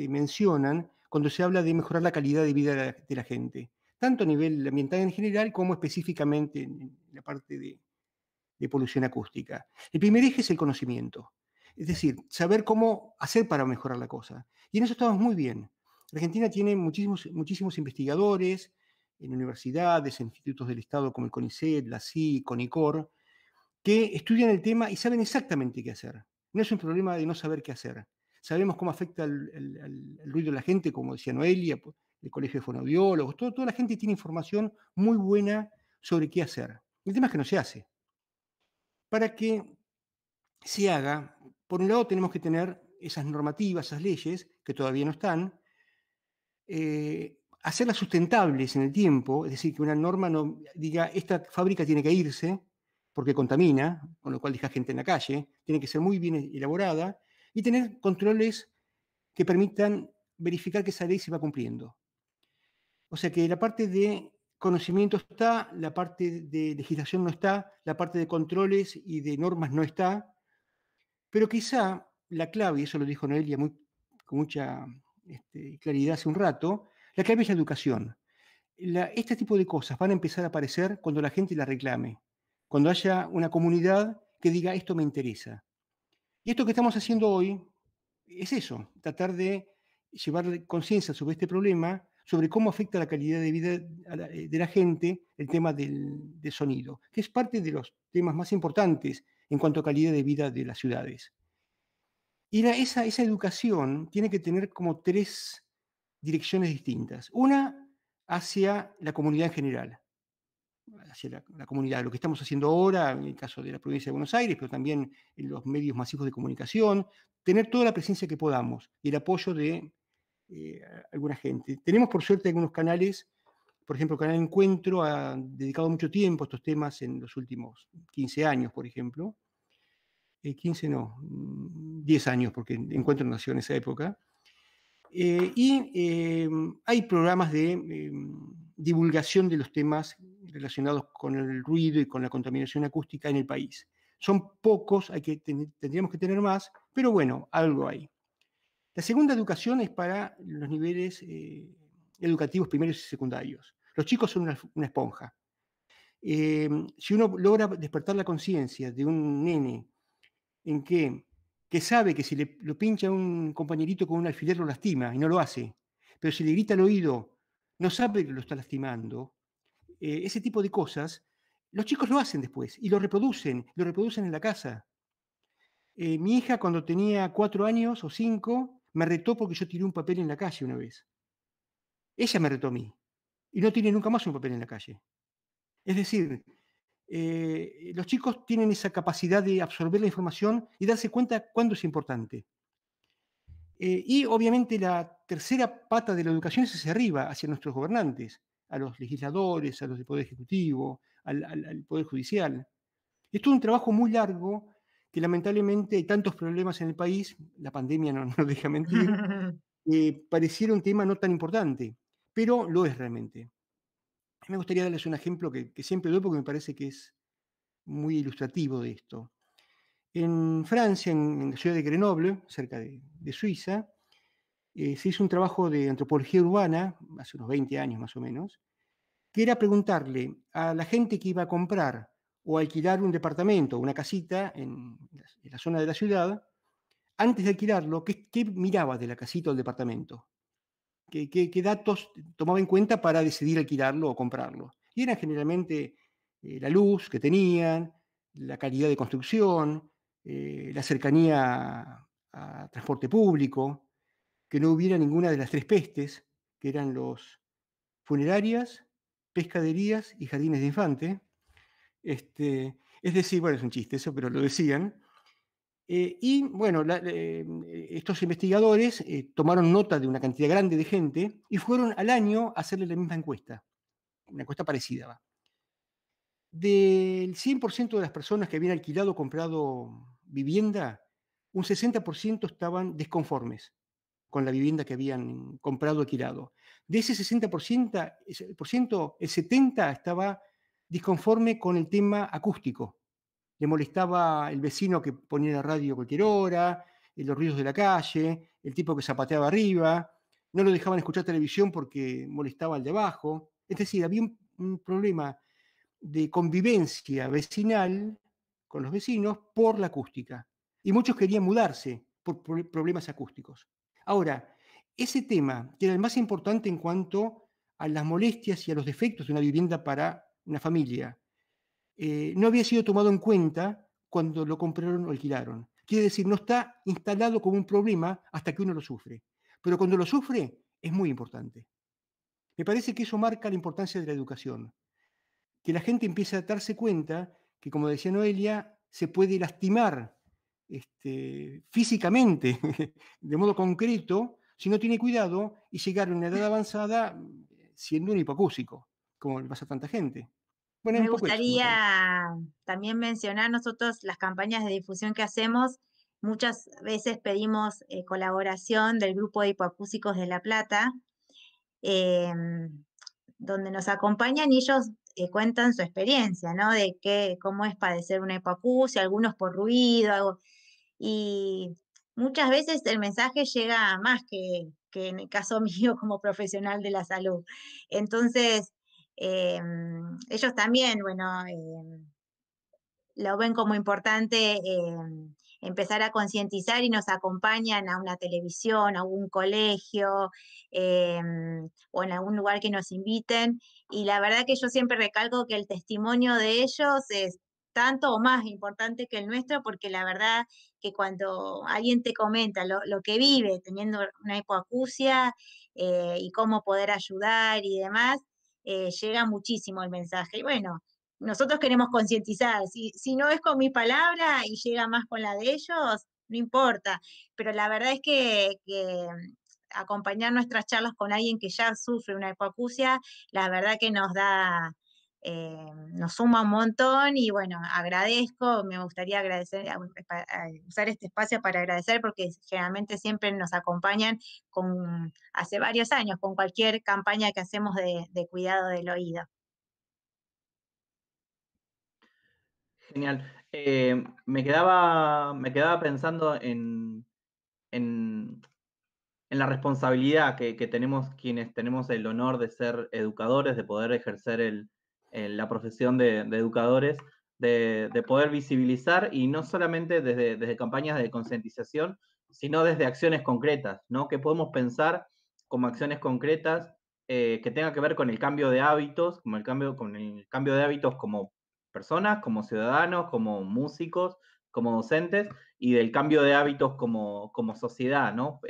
mencionan cuando se habla de mejorar la calidad de vida de la gente, tanto a nivel ambiental en general como específicamente en la parte de polución acústica. El primer eje es el conocimiento, es decir, saber cómo hacer para mejorar la cosa. Y en eso estamos muy bien. Argentina tiene muchísimos investigadores en universidades, en institutos del Estado como el CONICET, la CIE, CONICOR, que estudian el tema y saben exactamente qué hacer. No es un problema de no saber qué hacer. Sabemos cómo afecta el ruido de la gente, como decía Noelia, el Colegio de Fonoaudiólogos, toda la gente tiene información muy buena sobre qué hacer. El tema es que no se hace. Para que se haga, por un lado tenemos que tener esas normativas, esas leyes, que todavía no están, hacerlas sustentables en el tiempo, es decir, que una norma no diga, esta fábrica tiene que irse porque contamina, con lo cual deja gente en la calle, tiene que ser muy bien elaborada, y tener controles que permitan verificar que esa ley se va cumpliendo. O sea que la parte de conocimiento está, la parte de legislación no está, la parte de controles y de normas no está, pero quizá la clave, y eso lo dijo Noelia con mucha claridad hace un rato, la clave es la educación. Este tipo de cosas van a empezar a aparecer cuando la gente la reclame, cuando haya una comunidad que diga esto me interesa. Y esto que estamos haciendo hoy es eso, tratar de llevar conciencia sobre este problema, sobre cómo afecta la calidad de vida de la gente el tema del sonido, que es parte de los temas más importantes en cuanto a calidad de vida de las ciudades. Y esa educación tiene que tener como tres direcciones distintas. Una hacia la comunidad en general, hacia la comunidad, lo que estamos haciendo ahora, en el caso de la provincia de Buenos Aires, pero también en los medios masivos de comunicación, tener toda la presencia que podamos y el apoyo de alguna gente. Tenemos por suerte algunos canales, por ejemplo, el Canal Encuentro ha dedicado mucho tiempo a estos temas en los últimos 15 años, por ejemplo. 15 no, 10 años, porque Encuentro nació en esa época. Hay programas de divulgación de los temas relacionados con el ruido y con la contaminación acústica en el país. Son pocos, tendríamos que tener más, pero bueno, algo hay. La segunda educación es para los niveles educativos primarios y secundarios. Los chicos son una esponja. Si uno logra despertar la conciencia de un nene en que sabe que si lo pincha un compañerito con un alfiler lo lastima y no lo hace, pero si le grita al oído, no sabe que lo está lastimando, ese tipo de cosas, los chicos lo hacen después y lo reproducen en la casa. Mi hija cuando tenía 4 años o 5 me retó porque yo tiré un papel en la calle una vez. Ella me retó a mí y no tiene nunca más un papel en la calle. Es decir, los chicos tienen esa capacidad de absorber la información y darse cuenta cuándo es importante. Y obviamente la tercera pata de la educación es hacia arriba, hacia nuestros gobernantes, a los legisladores, a los del Poder Ejecutivo, al Poder Judicial. Es todo un trabajo muy largo que lamentablemente hay tantos problemas en el país, la pandemia no nos deja mentir, pareciera un tema no tan importante, pero lo es realmente. Me gustaría darles un ejemplo que siempre doy porque me parece que es muy ilustrativo de esto. En Francia, en la ciudad de Grenoble, cerca de Suiza, se hizo un trabajo de antropología urbana, hace unos 20 años más o menos, que era preguntarle a la gente que iba a comprar o alquilar un departamento o una casita en la zona de la ciudad, antes de alquilarlo, ¿qué miraba de la casita o el departamento? ¿Qué datos tomaba en cuenta para decidir alquilarlo o comprarlo? Y eran generalmente la luz que tenían, la calidad de construcción, la cercanía a transporte público, que no hubiera ninguna de las tres pestes, que eran los funerarias, pescaderías y jardines de infante. Es decir, bueno, es un chiste eso, pero lo decían. Y bueno, estos investigadores tomaron nota de una cantidad grande de gente y fueron al año a hacerle la misma encuesta, una encuesta parecida. ¿Va? Del 100% de las personas que habían alquilado o comprado vivienda, un 60% estaban desconformes con la vivienda que habían comprado o alquilado. De ese 60%, el 70% estaba disconforme con el tema acústico. Le molestaba el vecino que ponía la radio a cualquier hora, los ruidos de la calle, el tipo que zapateaba arriba, no lo dejaban escuchar televisión porque molestaba al de abajo. Es decir, había un problema de convivencia vecinal con los vecinos por la acústica. Y muchos querían mudarse por problemas acústicos. Ahora, ese tema, que era el más importante en cuanto a las molestias y a los defectos de una vivienda para una familia, no había sido tomado en cuenta cuando lo compraron o alquilaron. Quiere decir, no está instalado como un problema hasta que uno lo sufre. Pero cuando lo sufre, es muy importante. Me parece que eso marca la importancia de la educación. Que la gente empiece a darse cuenta que, como decía Noelia, se puede lastimar físicamente, de modo concreto, si no tiene cuidado y llegar a una edad avanzada siendo un hipoacúsico, como le pasa a tanta gente. Bueno, es Me un poco eso, me parece. gustaría también mencionar nosotros las campañas de difusión que hacemos. Muchas veces pedimos colaboración del grupo de hipoacúsicos de La Plata, em, donde nos acompañan y ellos cuentan su experiencia, ¿no? De cómo es padecer una hipoacusia, algunos por ruido, y muchas veces el mensaje llega más que en el caso mío como profesional de la salud. Entonces, ellos también, bueno, lo ven como importante empezar a concientizar y nos acompañan a una televisión, a un colegio eh, o en algún lugar que nos inviten. Y la verdad que yo siempre recalco que el testimonio de ellos es tanto o más importante que el nuestro, porque la verdad que cuando alguien te comenta lo que vive teniendo una hipoacusia y cómo poder ayudar y demás, llega muchísimo el mensaje. Y bueno, nosotros queremos concientizar, si no es con mi palabra y llega más con la de ellos, no importa, pero la verdad es que acompañar nuestras charlas con alguien que ya sufre una hipoacusia, la verdad que nos da, nos suma un montón y bueno, agradezco, me gustaría agradecer, usar este espacio para agradecer porque generalmente siempre nos acompañan hace varios años con cualquier campaña que hacemos de cuidado del oído. Genial. Me quedaba pensando en, en la responsabilidad que tenemos quienes tenemos el honor de ser educadores, de poder ejercer la profesión de educadores, de poder visibilizar y no solamente desde campañas de concientización, sino desde acciones concretas, ¿no? Que podemos pensar como acciones concretas que tengan que ver con el cambio de hábitos, con el cambio de hábitos como personas, como ciudadanos, como músicos, como docentes, y del cambio de hábitos como sociedad, ¿no?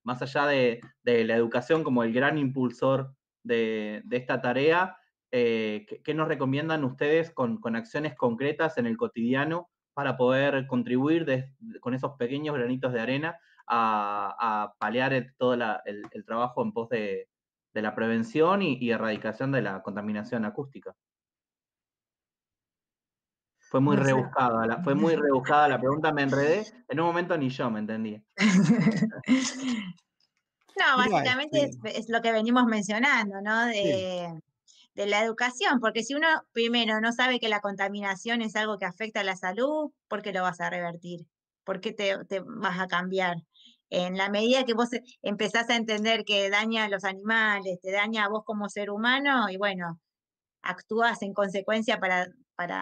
Más allá de la educación como el gran impulsor de esta tarea, ¿qué nos recomiendan ustedes con acciones concretas en el cotidiano para poder contribuir con esos pequeños granitos de arena a paliar todo el trabajo en pos de la prevención y erradicación de la contaminación acústica? No sé. Fue muy rebuscada la pregunta, me enredé, en un momento ni yo me entendía. No, Mirá, básicamente es lo que venimos mencionando, ¿no? sí. De la educación, porque si uno primero no sabe que la contaminación es algo que afecta a la salud, ¿por qué lo vas a revertir? ¿Por qué te vas a cambiar? En la medida que vos empezás a entender que daña a los animales, te daña a vos como ser humano, y bueno, actúas en consecuencia para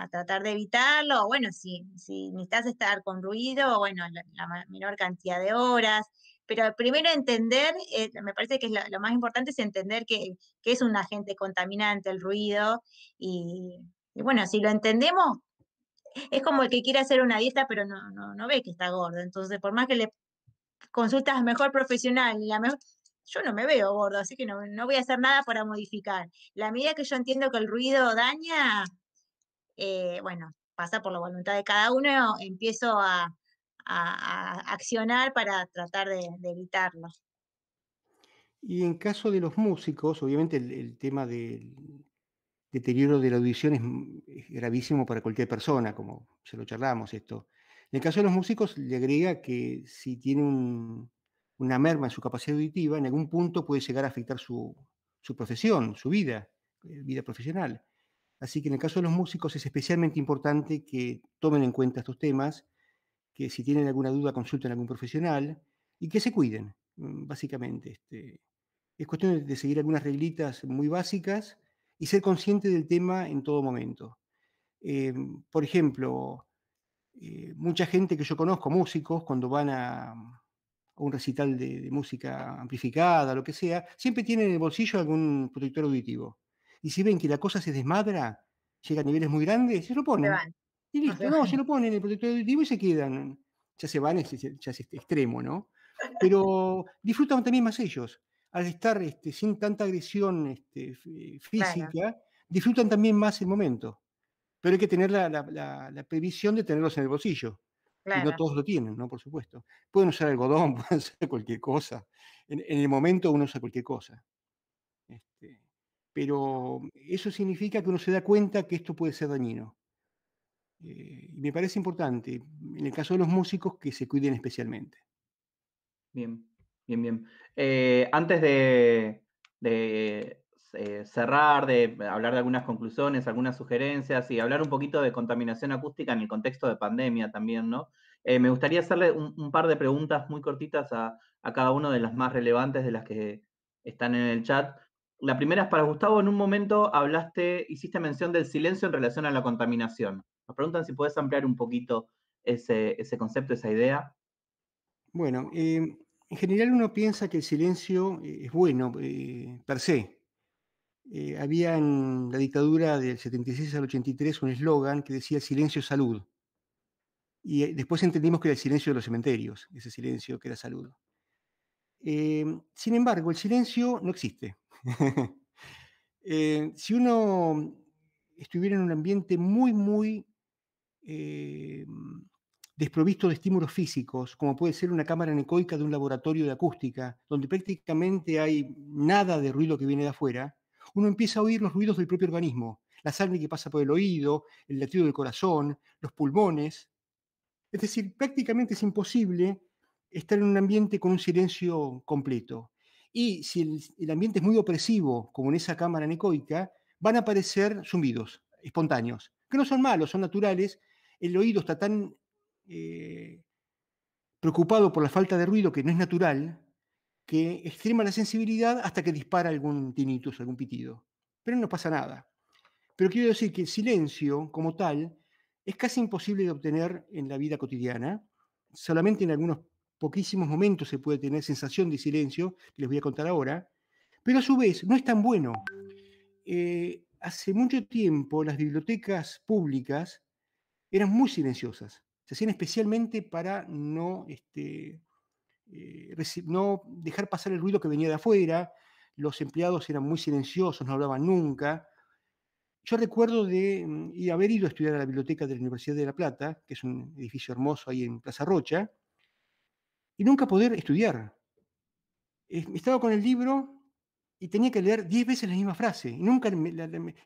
tratar de evitarlo, o bueno, si necesitas estar con ruido, bueno, la menor cantidad de horas, pero primero entender, me parece que es lo más importante es entender que es un agente contaminante el ruido, y bueno, si lo entendemos, es como el que quiere hacer una dieta pero no ve que está gordo, entonces por más que le consultas al mejor profesional, yo no me veo gordo, así que no voy a hacer nada para modificar. La medida que yo entiendo que el ruido daña, bueno, pasa por la voluntad de cada uno, empiezo a accionar para tratar de evitarlo. Y en caso de los músicos, obviamente el tema del deterioro de la audición es gravísimo para cualquier persona, como se lo charlamos esto. En el caso de los músicos, le agrega que si tiene una merma en su capacidad auditiva, en algún punto puede llegar a afectar su profesión, su vida profesional. Así que en el caso de los músicos es especialmente importante que tomen en cuenta estos temas, que si tienen alguna duda consulten a algún profesional y que se cuiden, básicamente. Es cuestión de seguir algunas reglitas muy básicas y ser consciente del tema en todo momento. Por ejemplo, mucha gente que yo conozco, músicos, cuando van a un recital de música amplificada, lo que sea, siempre tienen en el bolsillo algún protector auditivo. Y si ven que la cosa se desmadra, llega a niveles muy grandes, se lo Se ponen. van, Y no se listo, no, se van. lo ponen el protector auditivo y se quedan. Ya se van, ya es extremo, ¿no? Pero disfrutan también más ellos. Al estar sin tanta agresión Claro, física, disfrutan también más el momento. Pero hay que tener la previsión de tenerlos en el bolsillo. Y no claro. todos lo tienen, ¿no? Por supuesto. Pueden usar algodón, pueden usar cualquier cosa. En el momento uno usa cualquier cosa. Este, pero eso significa que uno se da cuenta que esto puede ser dañino. Y me parece importante, en el caso de los músicos, que se cuiden especialmente. Bien, bien, bien. Antes de, cerrar, de hablar de algunas conclusiones, algunas sugerencias y hablar un poquito de contaminación acústica en el contexto de pandemia también, ¿no? Me gustaría hacerle un par de preguntas muy cortitas a cada uno de las más relevantes de las que están en el chat. La primera es para Gustavo. En un momento hiciste mención del silencio en relación a la contaminación. Nos preguntan si puedes ampliar un poquito ese concepto, esa idea. Bueno, en general uno piensa que el silencio es bueno per se. Había en la dictadura del 76 al 83 un eslogan que decía silencio salud. Y después entendimos que era el silencio de los cementerios, ese silencio que era salud. Sin embargo, el silencio no existe. Si uno estuviera en un ambiente muy eh, desprovisto de estímulos físicos, como puede ser una cámara anecoica de un laboratorio de acústica, donde prácticamente hay nada de ruido que viene de afuera, uno empieza a oír los ruidos del propio organismo, la sangre que pasa por el oído, el latido del corazón, los pulmones. Es decir, prácticamente es imposible estar en un ambiente con un silencio completo. Y si el ambiente es muy opresivo, como en esa cámara anecoica, van a aparecer zumbidos espontáneos, que no son malos, son naturales. El oído está tan eh, preocupado por la falta de ruido, que no es natural, que extrema la sensibilidad hasta que dispara algún tinnitus, algún pitido. Pero no pasa nada. Pero quiero decir que el silencio, como tal, es casi imposible de obtener en la vida cotidiana. Solamente en algunos poquísimos momentos se puede tener sensación de silencio, que les voy a contar ahora. Pero a su vez, no es tan bueno. Hace mucho tiempo las bibliotecas públicas eran muy silenciosas. Se hacían especialmente para no dejar pasar el ruido que venía de afuera. Los empleados eran muy silenciosos, no hablaban nunca. Yo recuerdo de haber ido a estudiar a la biblioteca de la Universidad de La Plata, que es un edificio hermoso ahí en Plaza Rocha, y nunca poder estudiar. Estaba con el libro y tenía que leer 10 veces la misma frase, y, nunca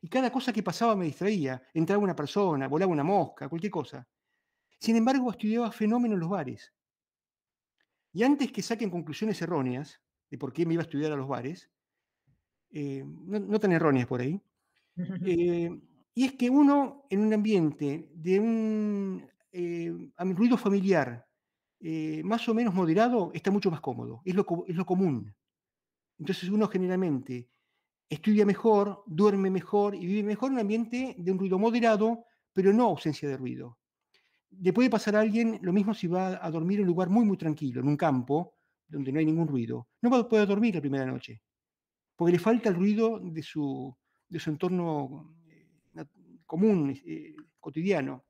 y cada cosa que pasaba me distraía. Entraba una persona, volaba una mosca, cualquier cosa. Sin embargo, estudiaba fenómenos en los bares. Y antes que saquen conclusiones erróneas de por qué me iba a estudiar a los bares, no tan erróneas por ahí, Eh, y es que uno en un ambiente de un ruido familiar más o menos moderado está mucho más cómodo, es lo común. Entonces uno generalmente estudia mejor, duerme mejor y vive mejor en un ambiente de un ruido moderado, pero no ausencia de ruido. Le puede pasar a alguien lo mismo si va a dormir en un lugar muy tranquilo, en un campo, donde no hay ningún ruido. No va a poder dormir la primera noche porque le falta el ruido de su entorno común, cotidiano.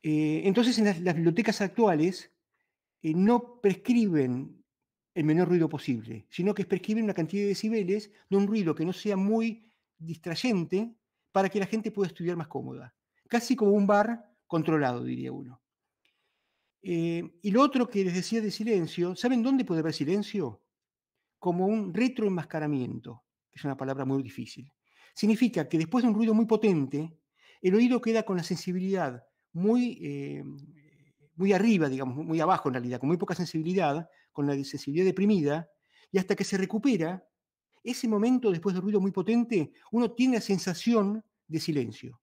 Entonces, en las bibliotecas actuales no prescriben el menor ruido posible, sino que prescriben una cantidad de decibeles de un ruido que no sea muy distrayente para que la gente pueda estudiar más cómoda. Casi como un bar controlado, diría uno. Y lo otro que les decía de silencio, ¿saben dónde puede haber silencio? Como un retroenmascaramiento, que es una palabra muy difícil. Significa que después de un ruido muy potente, el oído queda con la sensibilidad muy arriba, digamos, muy abajo en realidad, con muy poca sensibilidad, con la sensibilidad deprimida, y hasta que se recupera, ese momento después de un ruido muy potente, uno tiene la sensación de silencio.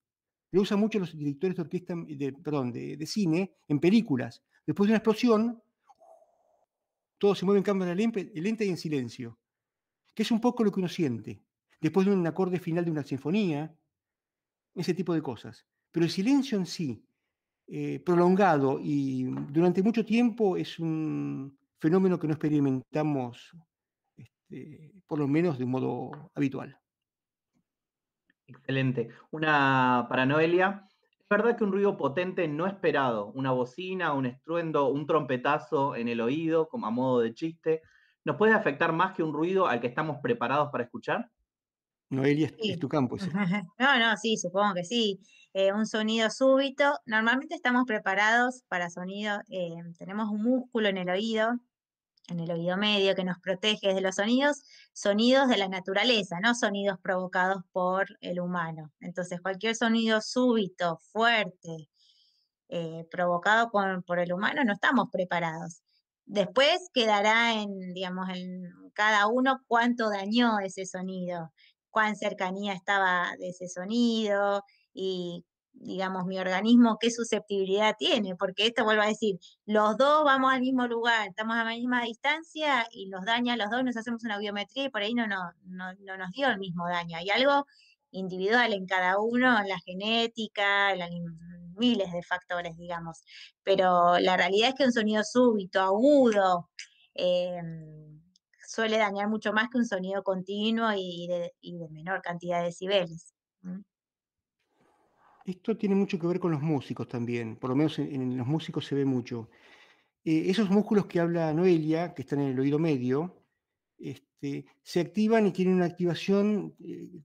Lo usan mucho los directores de orquesta, de cine, en películas. Después de una explosión, todo se mueve en cámara lenta y en silencio, que es un poco lo que uno siente. Después de un acorde final de una sinfonía, ese tipo de cosas. Pero el silencio en sí, prolongado y durante mucho tiempo, es un fenómeno que no experimentamos, por lo menos de un modo habitual. Excelente. Una para Noelia. ¿Es verdad que un ruido potente no esperado, una bocina, un estruendo, un trompetazo en el oído, como a modo de chiste, nos puede afectar más que un ruido al que estamos preparados para escuchar? Noelia, es Sí. tu campo ese. No, no, sí, supongo que sí. Un sonido súbito. Normalmente estamos preparados para sonido. Tenemos un músculo en el oído medio que nos protege de los sonidos, sonidos de la naturaleza, no sonidos provocados por el humano. Entonces, cualquier sonido súbito, fuerte, provocado por el humano, no estamos preparados. Después quedará en, digamos, en cada uno cuánto dañó ese sonido, cuán cercanía estaba de ese sonido y, digamos, mi organismo qué susceptibilidad tiene, porque esto vuelvo a decir, los dos vamos al mismo lugar, estamos a la misma distancia y nos daña a los dos, nos hacemos una biometría y por ahí no nos dio el mismo daño. Hay algo individual en cada uno, en la genética, miles de factores, digamos. Pero la realidad es que un sonido súbito, agudo, eh, suele dañar mucho más que un sonido continuo y de menor cantidad de decibeles. ¿Mm? Esto tiene mucho que ver con los músicos también, por lo menos en los músicos se ve mucho. Esos músculos que habla Noelia, que están en el oído medio, se activan y tienen una activación,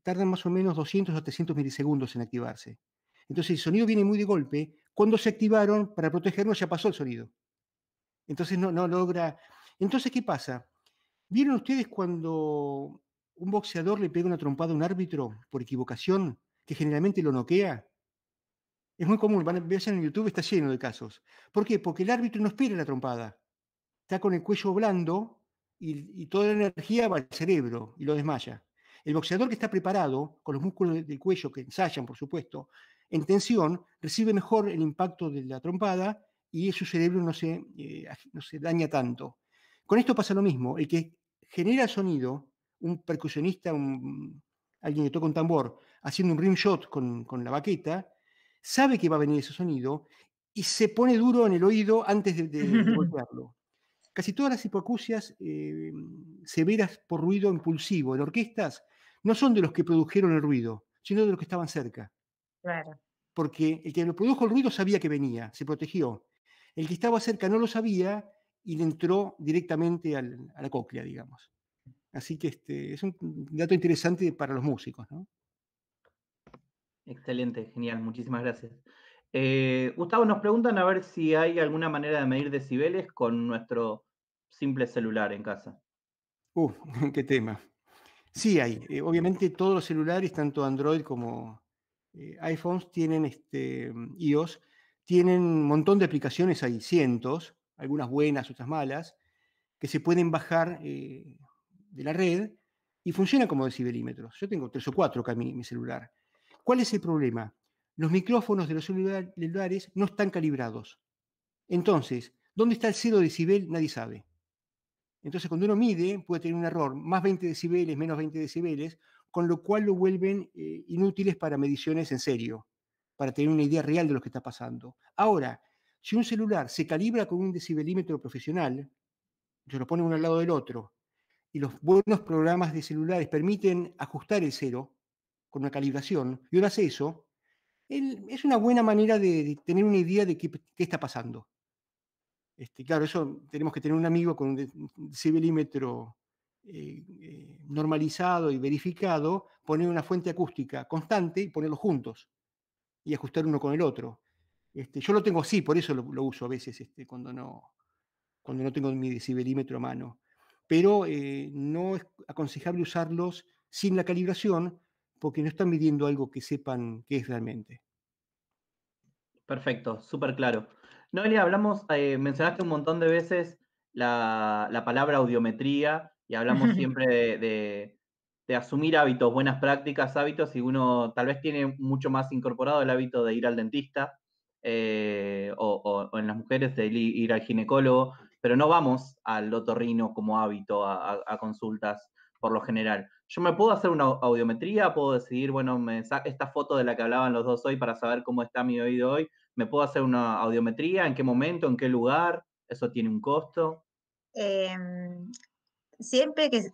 tardan más o menos 200 a 300 milisegundos en activarse. Entonces el sonido viene muy de golpe. Cuando se activaron, para protegernos ya pasó el sonido. Entonces no logra... Entonces, ¿qué pasa? ¿Vieron ustedes cuando un boxeador le pega una trompada a un árbitro por equivocación, que generalmente lo noquea? Es muy común, vean en YouTube, está lleno de casos. ¿Por qué? Porque el árbitro no espera la trompada. Está con el cuello blando y toda la energía va al cerebro y lo desmaya. El boxeador que está preparado, con los músculos del cuello que ensayan, por supuesto, en tensión, recibe mejor el impacto de la trompada y su cerebro no se daña tanto. Con esto pasa lo mismo. El que genera sonido, un percusionista, alguien que toca un tambor, haciendo un rim shot con la baqueta, sabe que va a venir ese sonido y se pone duro en el oído antes de golpearlo. Casi todas las hipoacusias severas por ruido impulsivo en orquestas no son de los que produjeron el ruido, sino de los que estaban cerca. Claro. Porque el que lo produjo el ruido sabía que venía, se protegió. El que estaba cerca no lo sabía y le entró directamente a la cóclea, digamos. Así que es un dato interesante para los músicos, ¿no? Excelente, genial, muchísimas gracias. Gustavo, nos preguntan a ver si hay alguna manera de medir decibeles con nuestro simple celular en casa. Qué tema. Sí hay. Obviamente todos los celulares, tanto Android como iPhones, tienen iOS, tienen un montón de aplicaciones, hay cientos, algunas buenas, otras malas, que se pueden bajar de la red y funcionan como decibelímetros. Yo tengo 3 o 4 acá en mi celular. ¿Cuál es el problema? Los micrófonos de los celulares no están calibrados. Entonces, ¿dónde está el 0 decibel? Nadie sabe. Entonces, cuando uno mide, puede tener un error, más 20 decibeles, menos 20 decibeles, con lo cual lo vuelven inútiles para mediciones en serio, para tener una idea real de lo que está pasando. Ahora, si un celular se calibra con un decibelímetro profesional, se lo pone uno al lado del otro, y los buenos programas de celulares permiten ajustar el cero con una calibración, y uno hace eso, es una buena manera de tener una idea de qué está pasando. Claro, eso tenemos que tener un amigo con un decibelímetro normalizado y verificado, poner una fuente acústica constante y ponerlos juntos y ajustar uno con el otro. Yo lo tengo así, por eso lo uso a veces cuando no tengo mi decibelímetro a mano. Pero no es aconsejable usarlos sin la calibración porque no están midiendo algo que sepan qué es realmente. Perfecto, súper claro. Noelia, mencionaste un montón de veces la palabra audiometría y hablamos siempre de asumir hábitos, buenas prácticas, hábitos, y uno tal vez tiene mucho más incorporado el hábito de ir al dentista o en las mujeres de ir al ginecólogo, pero no vamos al otorrino como hábito a consultas por lo general. Yo me puedo hacer una audiometría, puedo decidir, bueno, esta foto de la que hablaban los dos hoy para saber cómo está mi oído hoy. ¿Me puedo hacer una audiometría? ¿En qué momento? ¿En qué lugar? ¿Eso tiene un costo? Siempre que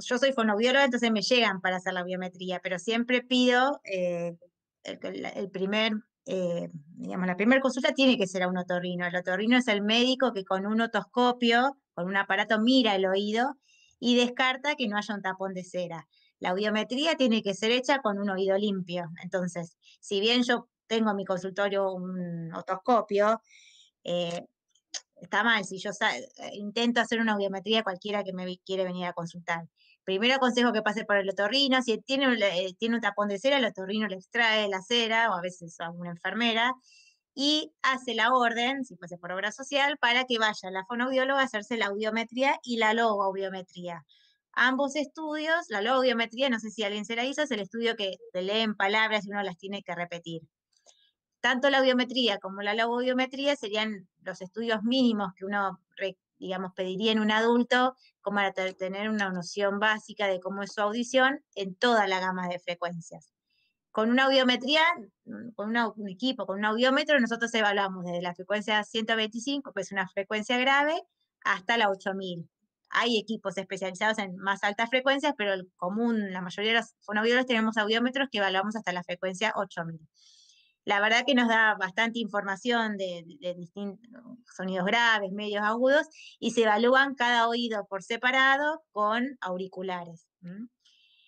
yo soy fonoaudióloga, entonces me llegan para hacer la biometría, pero siempre pido el primer, digamos, la primera consulta tiene que ser a un otorrino. El otorrino es el médico que con un otoscopio, con un aparato, mira el oído y descarta que no haya un tapón de cera. La audiometría tiene que ser hecha con un oído limpio. Entonces, si bien yo tengo en mi consultorio un otoscopio, está mal. Si yo intento hacer una audiometría, cualquiera que me quiere venir a consultar. Primero aconsejo que pase por el otorrino. Si tiene un tapón de cera, el otorrino le extrae la cera, o a veces a una enfermera, y hace la orden, si fuese por obra social, para que vaya la fonoaudióloga a hacerse la audiometría y la logoaudiometría. Ambos estudios, la logoaudiometría, no sé si alguien se la hizo, es el estudio que te leen palabras y uno las tiene que repetir. Tanto la audiometría como la logoaudiometría serían los estudios mínimos que uno, digamos, pediría en un adulto, como para tener una noción básica de cómo es su audición en toda la gama de frecuencias. Con una audiometría, con un equipo, con un audiómetro, nosotros evaluamos desde la frecuencia 125, que es una frecuencia grave, hasta la 8000. Hay equipos especializados en más altas frecuencias, pero el común, la mayoría de los fonoaudiólogos tenemos audiómetros que evaluamos hasta la frecuencia 8000. La verdad que nos da bastante información de distintos sonidos graves, medios, agudos, y se evalúan cada oído por separado con auriculares.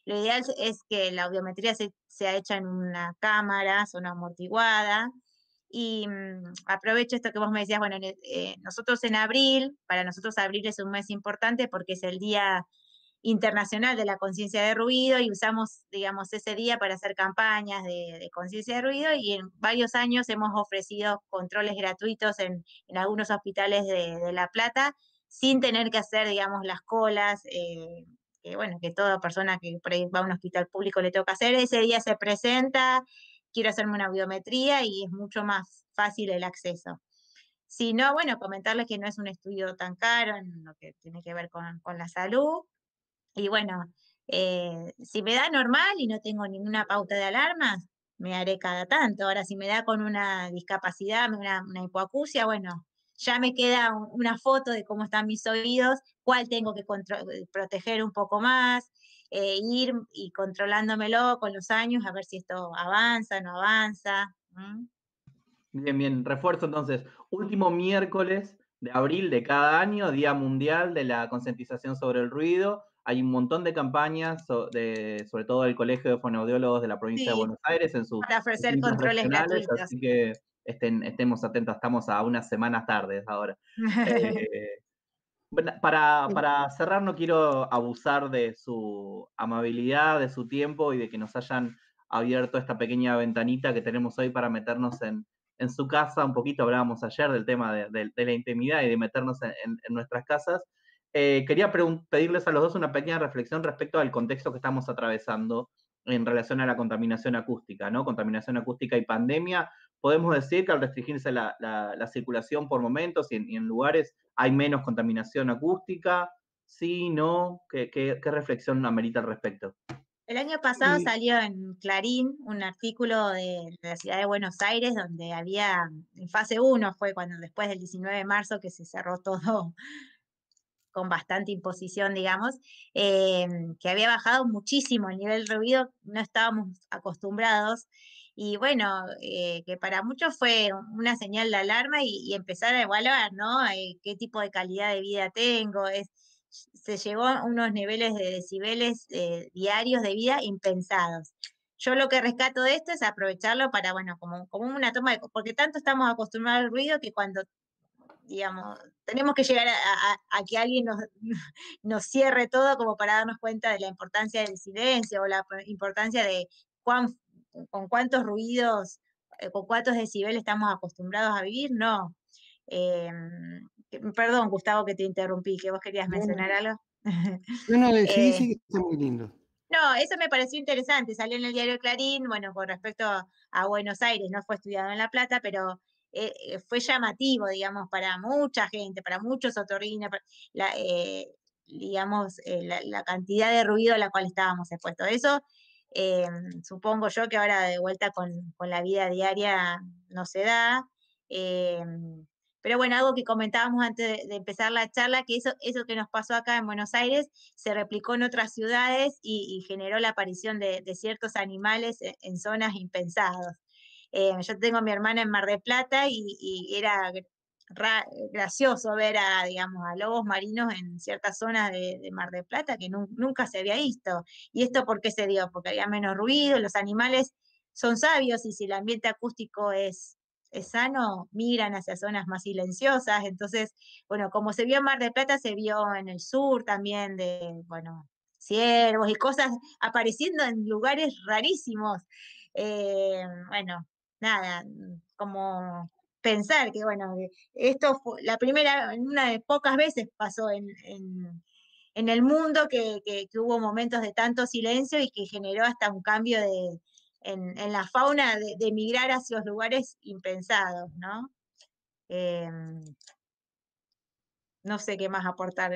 Lo ideal es que la audiometría sea hecha en una cámara, zona amortiguada. Y aprovecho esto que vos me decías, bueno, nosotros en abril, para nosotros abril es un mes importante porque es el Día Internacional de la Conciencia de Ruido y usamos, digamos, ese día para hacer campañas de conciencia de ruido, y en varios años hemos ofrecido controles gratuitos en algunos hospitales de La Plata sin tener que hacer, digamos, las colas, que bueno, que toda persona que por ahí va a un hospital público le toca hacer. Ese día se presenta, quiero hacerme una audiometría y es mucho más fácil el acceso. Si no, bueno, comentarles que no es un estudio tan caro en lo que tiene que ver con la salud. Y bueno, si me da normal y no tengo ninguna pauta de alarmas, me haré cada tanto. Ahora, si me da con una discapacidad, una hipoacusia, bueno, ya me queda una foto de cómo están mis oídos, cuál tengo que proteger un poco más, ir y controlándomelo con los años, a ver si esto avanza, no avanza. Bien, bien. Refuerzo entonces. Último miércoles de abril de cada año, Día Mundial de la Concientización sobre el Ruido. Hay un montón de campañas, sobre todo del Colegio de Fonoaudiólogos de la provincia de Sí, Buenos Aires, en sus para ofrecer distintas controles regionales, gratuitos. así que estemos atentos, estamos a unas semanas tardes ahora. Para cerrar, no quiero abusar de su amabilidad, de su tiempo y de que nos hayan abierto esta pequeña ventanita que tenemos hoy para meternos en su casa. Un poquito hablábamos ayer del tema de la intimidad y de meternos en nuestras casas. Quería pedirles a los dos una pequeña reflexión respecto al contexto que estamos atravesando en relación a la contaminación acústica, ¿no? Contaminación acústica y pandemia. Podemos decir que al restringirse la circulación por momentos y en lugares hay menos contaminación acústica, sí, no, ¿qué reflexión amerita al respecto? El año pasado salió en Clarín un artículo de la ciudad de Buenos Aires donde había, en fase 1 fue cuando después del 19 de marzo que se cerró todo con bastante imposición, digamos, que había bajado muchísimo el nivel de ruido, no estábamos acostumbrados, y bueno, que para muchos fue una señal de alarma y empezar a evaluar, ¿no? ¿Qué tipo de calidad de vida tengo? Se llegó a unos niveles de decibeles diarios de vida impensados. yo lo que rescato de esto es aprovecharlo para, bueno, como una toma de, porque tanto estamos acostumbrados al ruido que cuando, digamos, tenemos que llegar a que alguien nos cierre todo como para darnos cuenta de la importancia del silencio o la importancia de con cuántos ruidos, con cuántos decibeles estamos acostumbrados a vivir, no. Perdón, Gustavo, que te interrumpí, que vos querías No, mencionar algo. no, no, sí, Eh, sí, está muy lindo. no, eso me pareció interesante. Salió en el diario Clarín, bueno, con respecto a Buenos Aires, no fue estudiado en La Plata, pero fue llamativo, digamos, para mucha gente, para muchos otorrinos, digamos, la cantidad de ruido a la cual estábamos expuestos. Eso, eh, supongo yo que ahora de vuelta con la vida diaria no se da. eh, pero bueno, algo que comentábamos antes de empezar la charla, que eso que nos pasó acá en Buenos Aires se replicó en otras ciudades y generó la aparición de ciertos animales en zonas impensadas. Yo tengo a mi hermana en Mar del Plata y era gracioso ver digamos, a lobos marinos en ciertas zonas de Mar del Plata que nunca se había visto. ¿Y esto por qué se dio? Porque había menos ruido, los animales son sabios y si el ambiente acústico es sano, migran hacia zonas más silenciosas. Entonces, bueno, como se vio en Mar del Plata, se vio en el sur también bueno, ciervos y cosas apareciendo en lugares rarísimos. Bueno, nada, como pensar que, bueno, esto fue la primera, una de pocas veces pasó en el mundo que hubo momentos de tanto silencio y que generó hasta un cambio en la fauna de migrar hacia los lugares impensados, ¿no? Eh, no sé qué más aportar.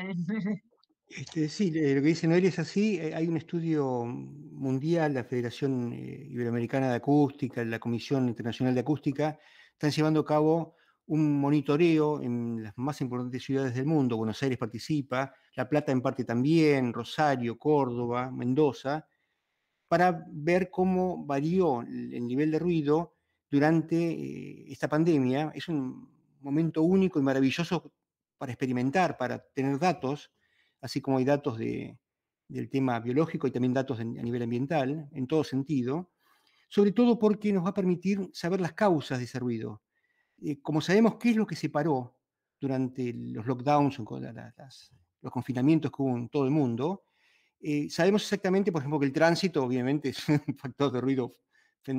Sí, lo que dice Noel es así. Hay un estudio mundial, la Federación Iberoamericana de Acústica, la Comisión Internacional de Acústica, están llevando a cabo un monitoreo en las más importantes ciudades del mundo. Buenos Aires participa, La Plata en parte también, Rosario, Córdoba, Mendoza, para ver cómo varió el nivel de ruido durante esta pandemia. Es un momento único y maravilloso para experimentar, para tener datos, así como hay datos del tema biológico y también datos a nivel ambiental, en todo sentido, sobre todo porque nos va a permitir saber las causas de ese ruido. Como sabemos qué es lo que se paró durante los lockdowns, los confinamientos que hubo en todo el mundo, sabemos exactamente, por ejemplo, que el tránsito obviamente es un factor de ruido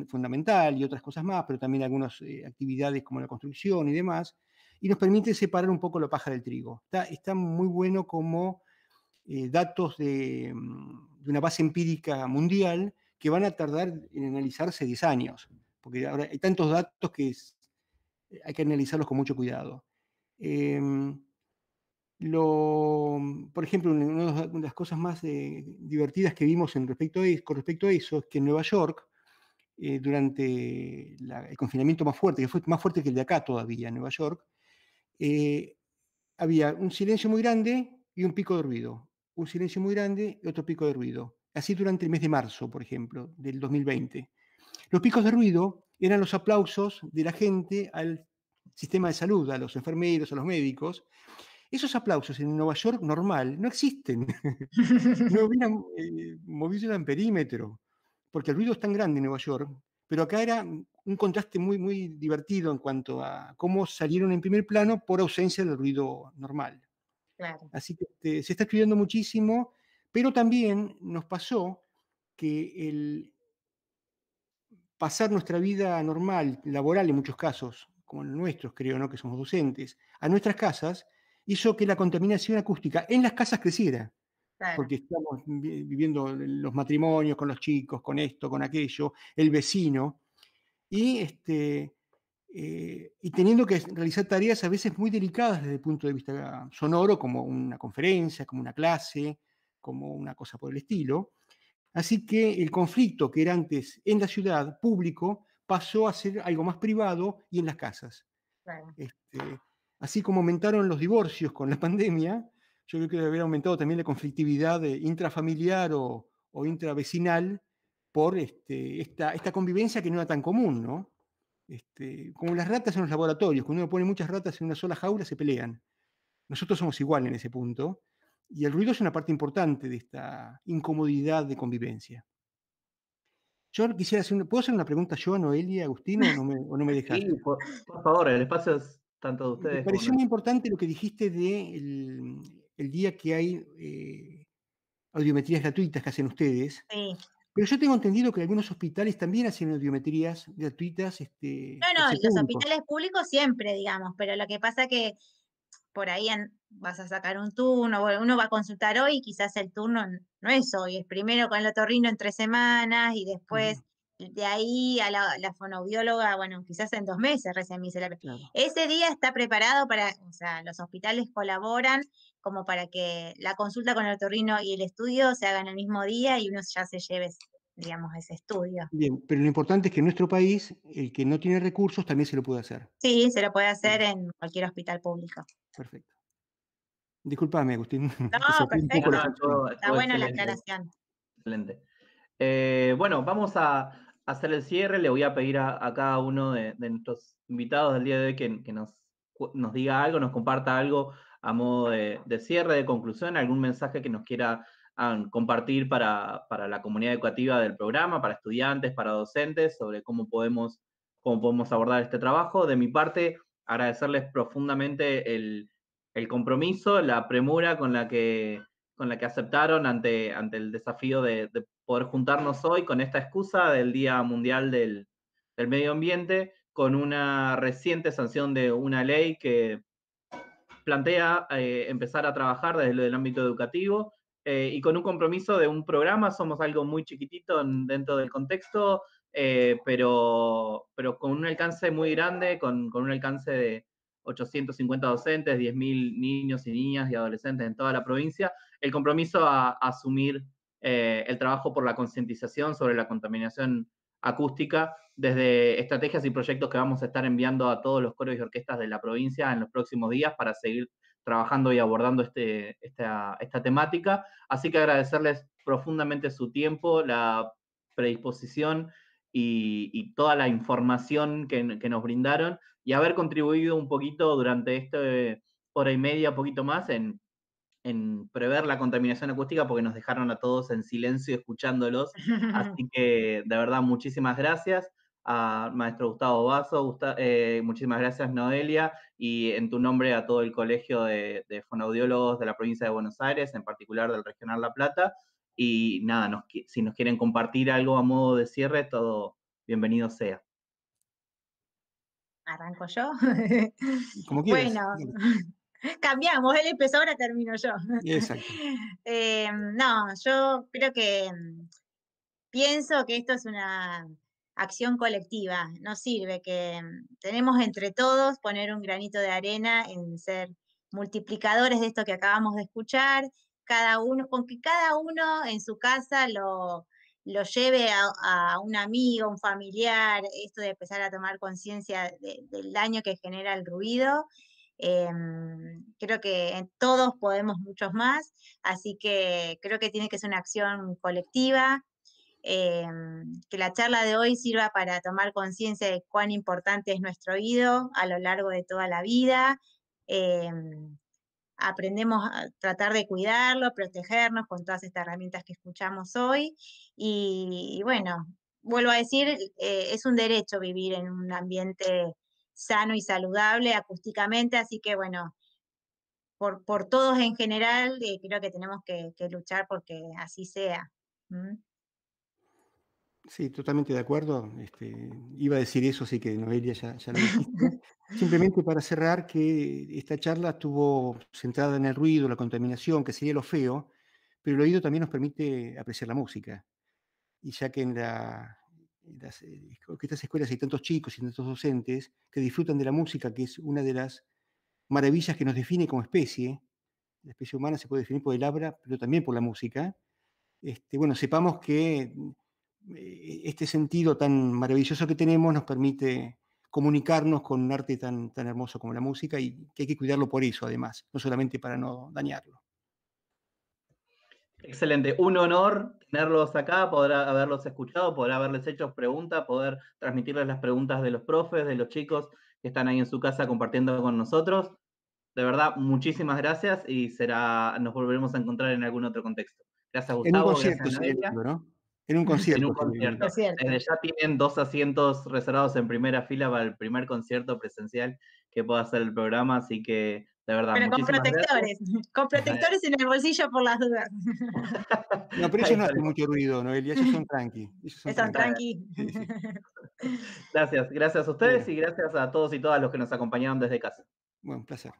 fundamental y otras cosas más, pero también algunas actividades como la construcción y demás, y nos permite separar un poco la paja del trigo. Está muy bueno como datos de una base empírica mundial que van a tardar en analizarse 10 años, porque ahora hay tantos datos que hay que analizarlos con mucho cuidado. Por ejemplo, una de las cosas más divertidas que vimos con respecto a eso es que en Nueva York, durante el confinamiento más fuerte, que fue más fuerte que el de acá todavía, en Nueva York, eh, había un silencio muy grande y un pico de ruido. Un silencio muy grande y otro pico de ruido. Así durante el mes de marzo, por ejemplo, del 2020. Los picos de ruido eran los aplausos de la gente al sistema de salud, a los enfermeros, a los médicos. Esos aplausos en Nueva York normal no existen. No hubieran movido el perímetro, porque el ruido es tan grande en Nueva York, pero acá era un contraste muy, muy divertido en cuanto a cómo salieron en primer plano por ausencia del ruido normal. Claro. Así que se está estudiando muchísimo, pero también nos pasó que el pasar nuestra vida normal, laboral en muchos casos, como en nuestros, creo, ¿no? Que somos docentes, a nuestras casas, hizo que la contaminación acústica en las casas creciera, Claro. porque estamos viviendo los matrimonios con los chicos, con esto, con aquello, el vecino, y, y teniendo que realizar tareas a veces muy delicadas desde el punto de vista sonoro, como una conferencia, como una clase, como una cosa por el estilo. Así que el conflicto que era antes en la ciudad, público, pasó a ser algo más privado y en las casas. Claro. Este, Así como aumentaron los divorcios con la pandemia, yo creo que debe haber aumentado también la conflictividad intrafamiliar o intravecinal por esta convivencia que no era tan común, ¿no? Como las ratas en los laboratorios, cuando uno pone muchas ratas en una sola jaula se pelean. Nosotros somos igual en ese punto, y el ruido es una parte importante de esta incomodidad de convivencia. Yo quisiera ¿puedo hacer una pregunta yo, Noelia, Agustín, o no me dejas? Sí, por favor, el espacio es tanto de Me ustedes como pareció muy nuestro. importante lo que dijiste de el día que hay audiometrías gratuitas que hacen ustedes, Sí. pero yo tengo entendido que algunos hospitales también hacen audiometrías gratuitas No, por ser los públicos. hospitales públicos siempre, digamos, pero lo que pasa que por ahí vas a sacar un turno, bueno, uno va a consultar hoy y quizás el turno no es hoy, es primero con el otorrino en 3 semanas y después Ujú, de ahí a la fonoaudióloga, bueno, quizás en 2 meses recién me hice claro. Ese día está preparado para, o sea, los hospitales colaboran como para que la consulta con el otorrino y el estudio se hagan el mismo día y uno ya se lleve, digamos, ese estudio. Bien, pero lo importante es que en nuestro país, el que no tiene recursos también se lo puede hacer. Sí, se lo puede hacer Bien, en cualquier hospital público. perfecto. Disculpame, Agustín, te No, saqué un poco No, la perfecto. no, consigna. Está estuvo buena la excelente. aclaración. Excelente. Bueno, vamos a hacer el cierre. Le voy a pedir a cada uno de nuestros invitados del día de hoy que nos diga algo, nos comparta algo a modo de cierre, de conclusión, algún mensaje que nos quiera compartir para la comunidad educativa del programa, para estudiantes, para docentes, sobre cómo podemos abordar este trabajo. De mi parte, agradecerles profundamente el compromiso, la premura con la que aceptaron ante el desafío de poder juntarnos hoy con esta excusa del Día Mundial del Medio Ambiente, con una reciente sanción de una ley que plantea empezar a trabajar desde el ámbito educativo y con un compromiso de un programa. Somos algo muy chiquitito dentro del contexto, pero con un alcance muy grande, con un alcance de 850 docentes, 10.000 niños y niñas y adolescentes en toda la provincia, el compromiso a asumir el trabajo por la concientización sobre la contaminación acústica desde estrategias y proyectos que vamos a estar enviando a todos los coros y orquestas de la provincia en los próximos días para seguir trabajando y abordando esta temática. Así que agradecerles profundamente su tiempo, la predisposición y toda la información que nos brindaron y haber contribuido un poquito durante esta hora y media, un poquito más, en prever la contaminación acústica porque nos dejaron a todos en silencio escuchándolos. Así que, de verdad, muchísimas gracias a maestro Gustavo Basso, muchísimas gracias Noelia, y en tu nombre a todo el Colegio de Fonoaudiólogos de la provincia de Buenos Aires, en particular del Regional La Plata. Y nada, si nos quieren compartir algo a modo de cierre, todo bienvenido sea. ¿Arranco yo? Como quieras. Bueno, cambiamos, él empezó, ahora termino yo. Exacto. No, yo creo que pienso que esto es una acción colectiva, no sirve, que tenemos entre todos poner un granito de arena en ser multiplicadores de esto que acabamos de escuchar, cada uno, con que cada uno en su casa lo lleve a un amigo, un familiar, esto de empezar a tomar conciencia del daño que genera el ruido. Creo que todos podemos muchos más, así que creo que tiene que ser una acción colectiva, que la charla de hoy sirva para tomar conciencia de cuán importante es nuestro oído a lo largo de toda la vida. Eh, Aprendemos a tratar de cuidarlo, protegernos con todas estas herramientas que escuchamos hoy. Y bueno, vuelvo a decir, es un derecho vivir en un ambiente sano y saludable acústicamente, así que bueno, por todos en general, creo que tenemos que luchar porque así sea. ¿Mm? Sí, totalmente de acuerdo. Iba a decir eso, así que Noelia ya lo dijiste. Simplemente para cerrar, que esta charla estuvo centrada en el ruido, la contaminación, que sería lo feo, pero el oído también nos permite apreciar la música. Y ya que en las orquestas escuelas hay tantos chicos y tantos docentes que disfrutan de la música, que es una de las maravillas que nos define como especie. La especie humana se puede definir por el habla, pero también por la música. Bueno, sepamos que este sentido tan maravilloso que tenemos nos permite comunicarnos con un arte tan hermoso como la música y que hay que cuidarlo por eso, además, no solamente para no dañarlo. Excelente, un honor tenerlos acá, poder haberlos escuchado, poder haberles hecho preguntas, poder transmitirles las preguntas de los profes, de los chicos que están ahí en su casa compartiendo con nosotros. De verdad, muchísimas gracias y nos volveremos a encontrar en algún otro contexto. Gracias, En un Gustavo, gracias, concierto sería Noelia. lindo, ¿no? En un concierto. En un concierto. Desde ya tienen 2 asientos reservados en primera fila para el primer concierto presencial que pueda hacer el programa, así que de verdad, pero con muchísimas protectores, con protectores en el bolsillo por las dudas. No, pero ellos no hacen mucho ruido, Noelia, ellos son tranqui. Ellos son tranqui. Sí, sí. Gracias a ustedes y gracias a todos y todas los que nos acompañaron desde casa. Bueno, un placer.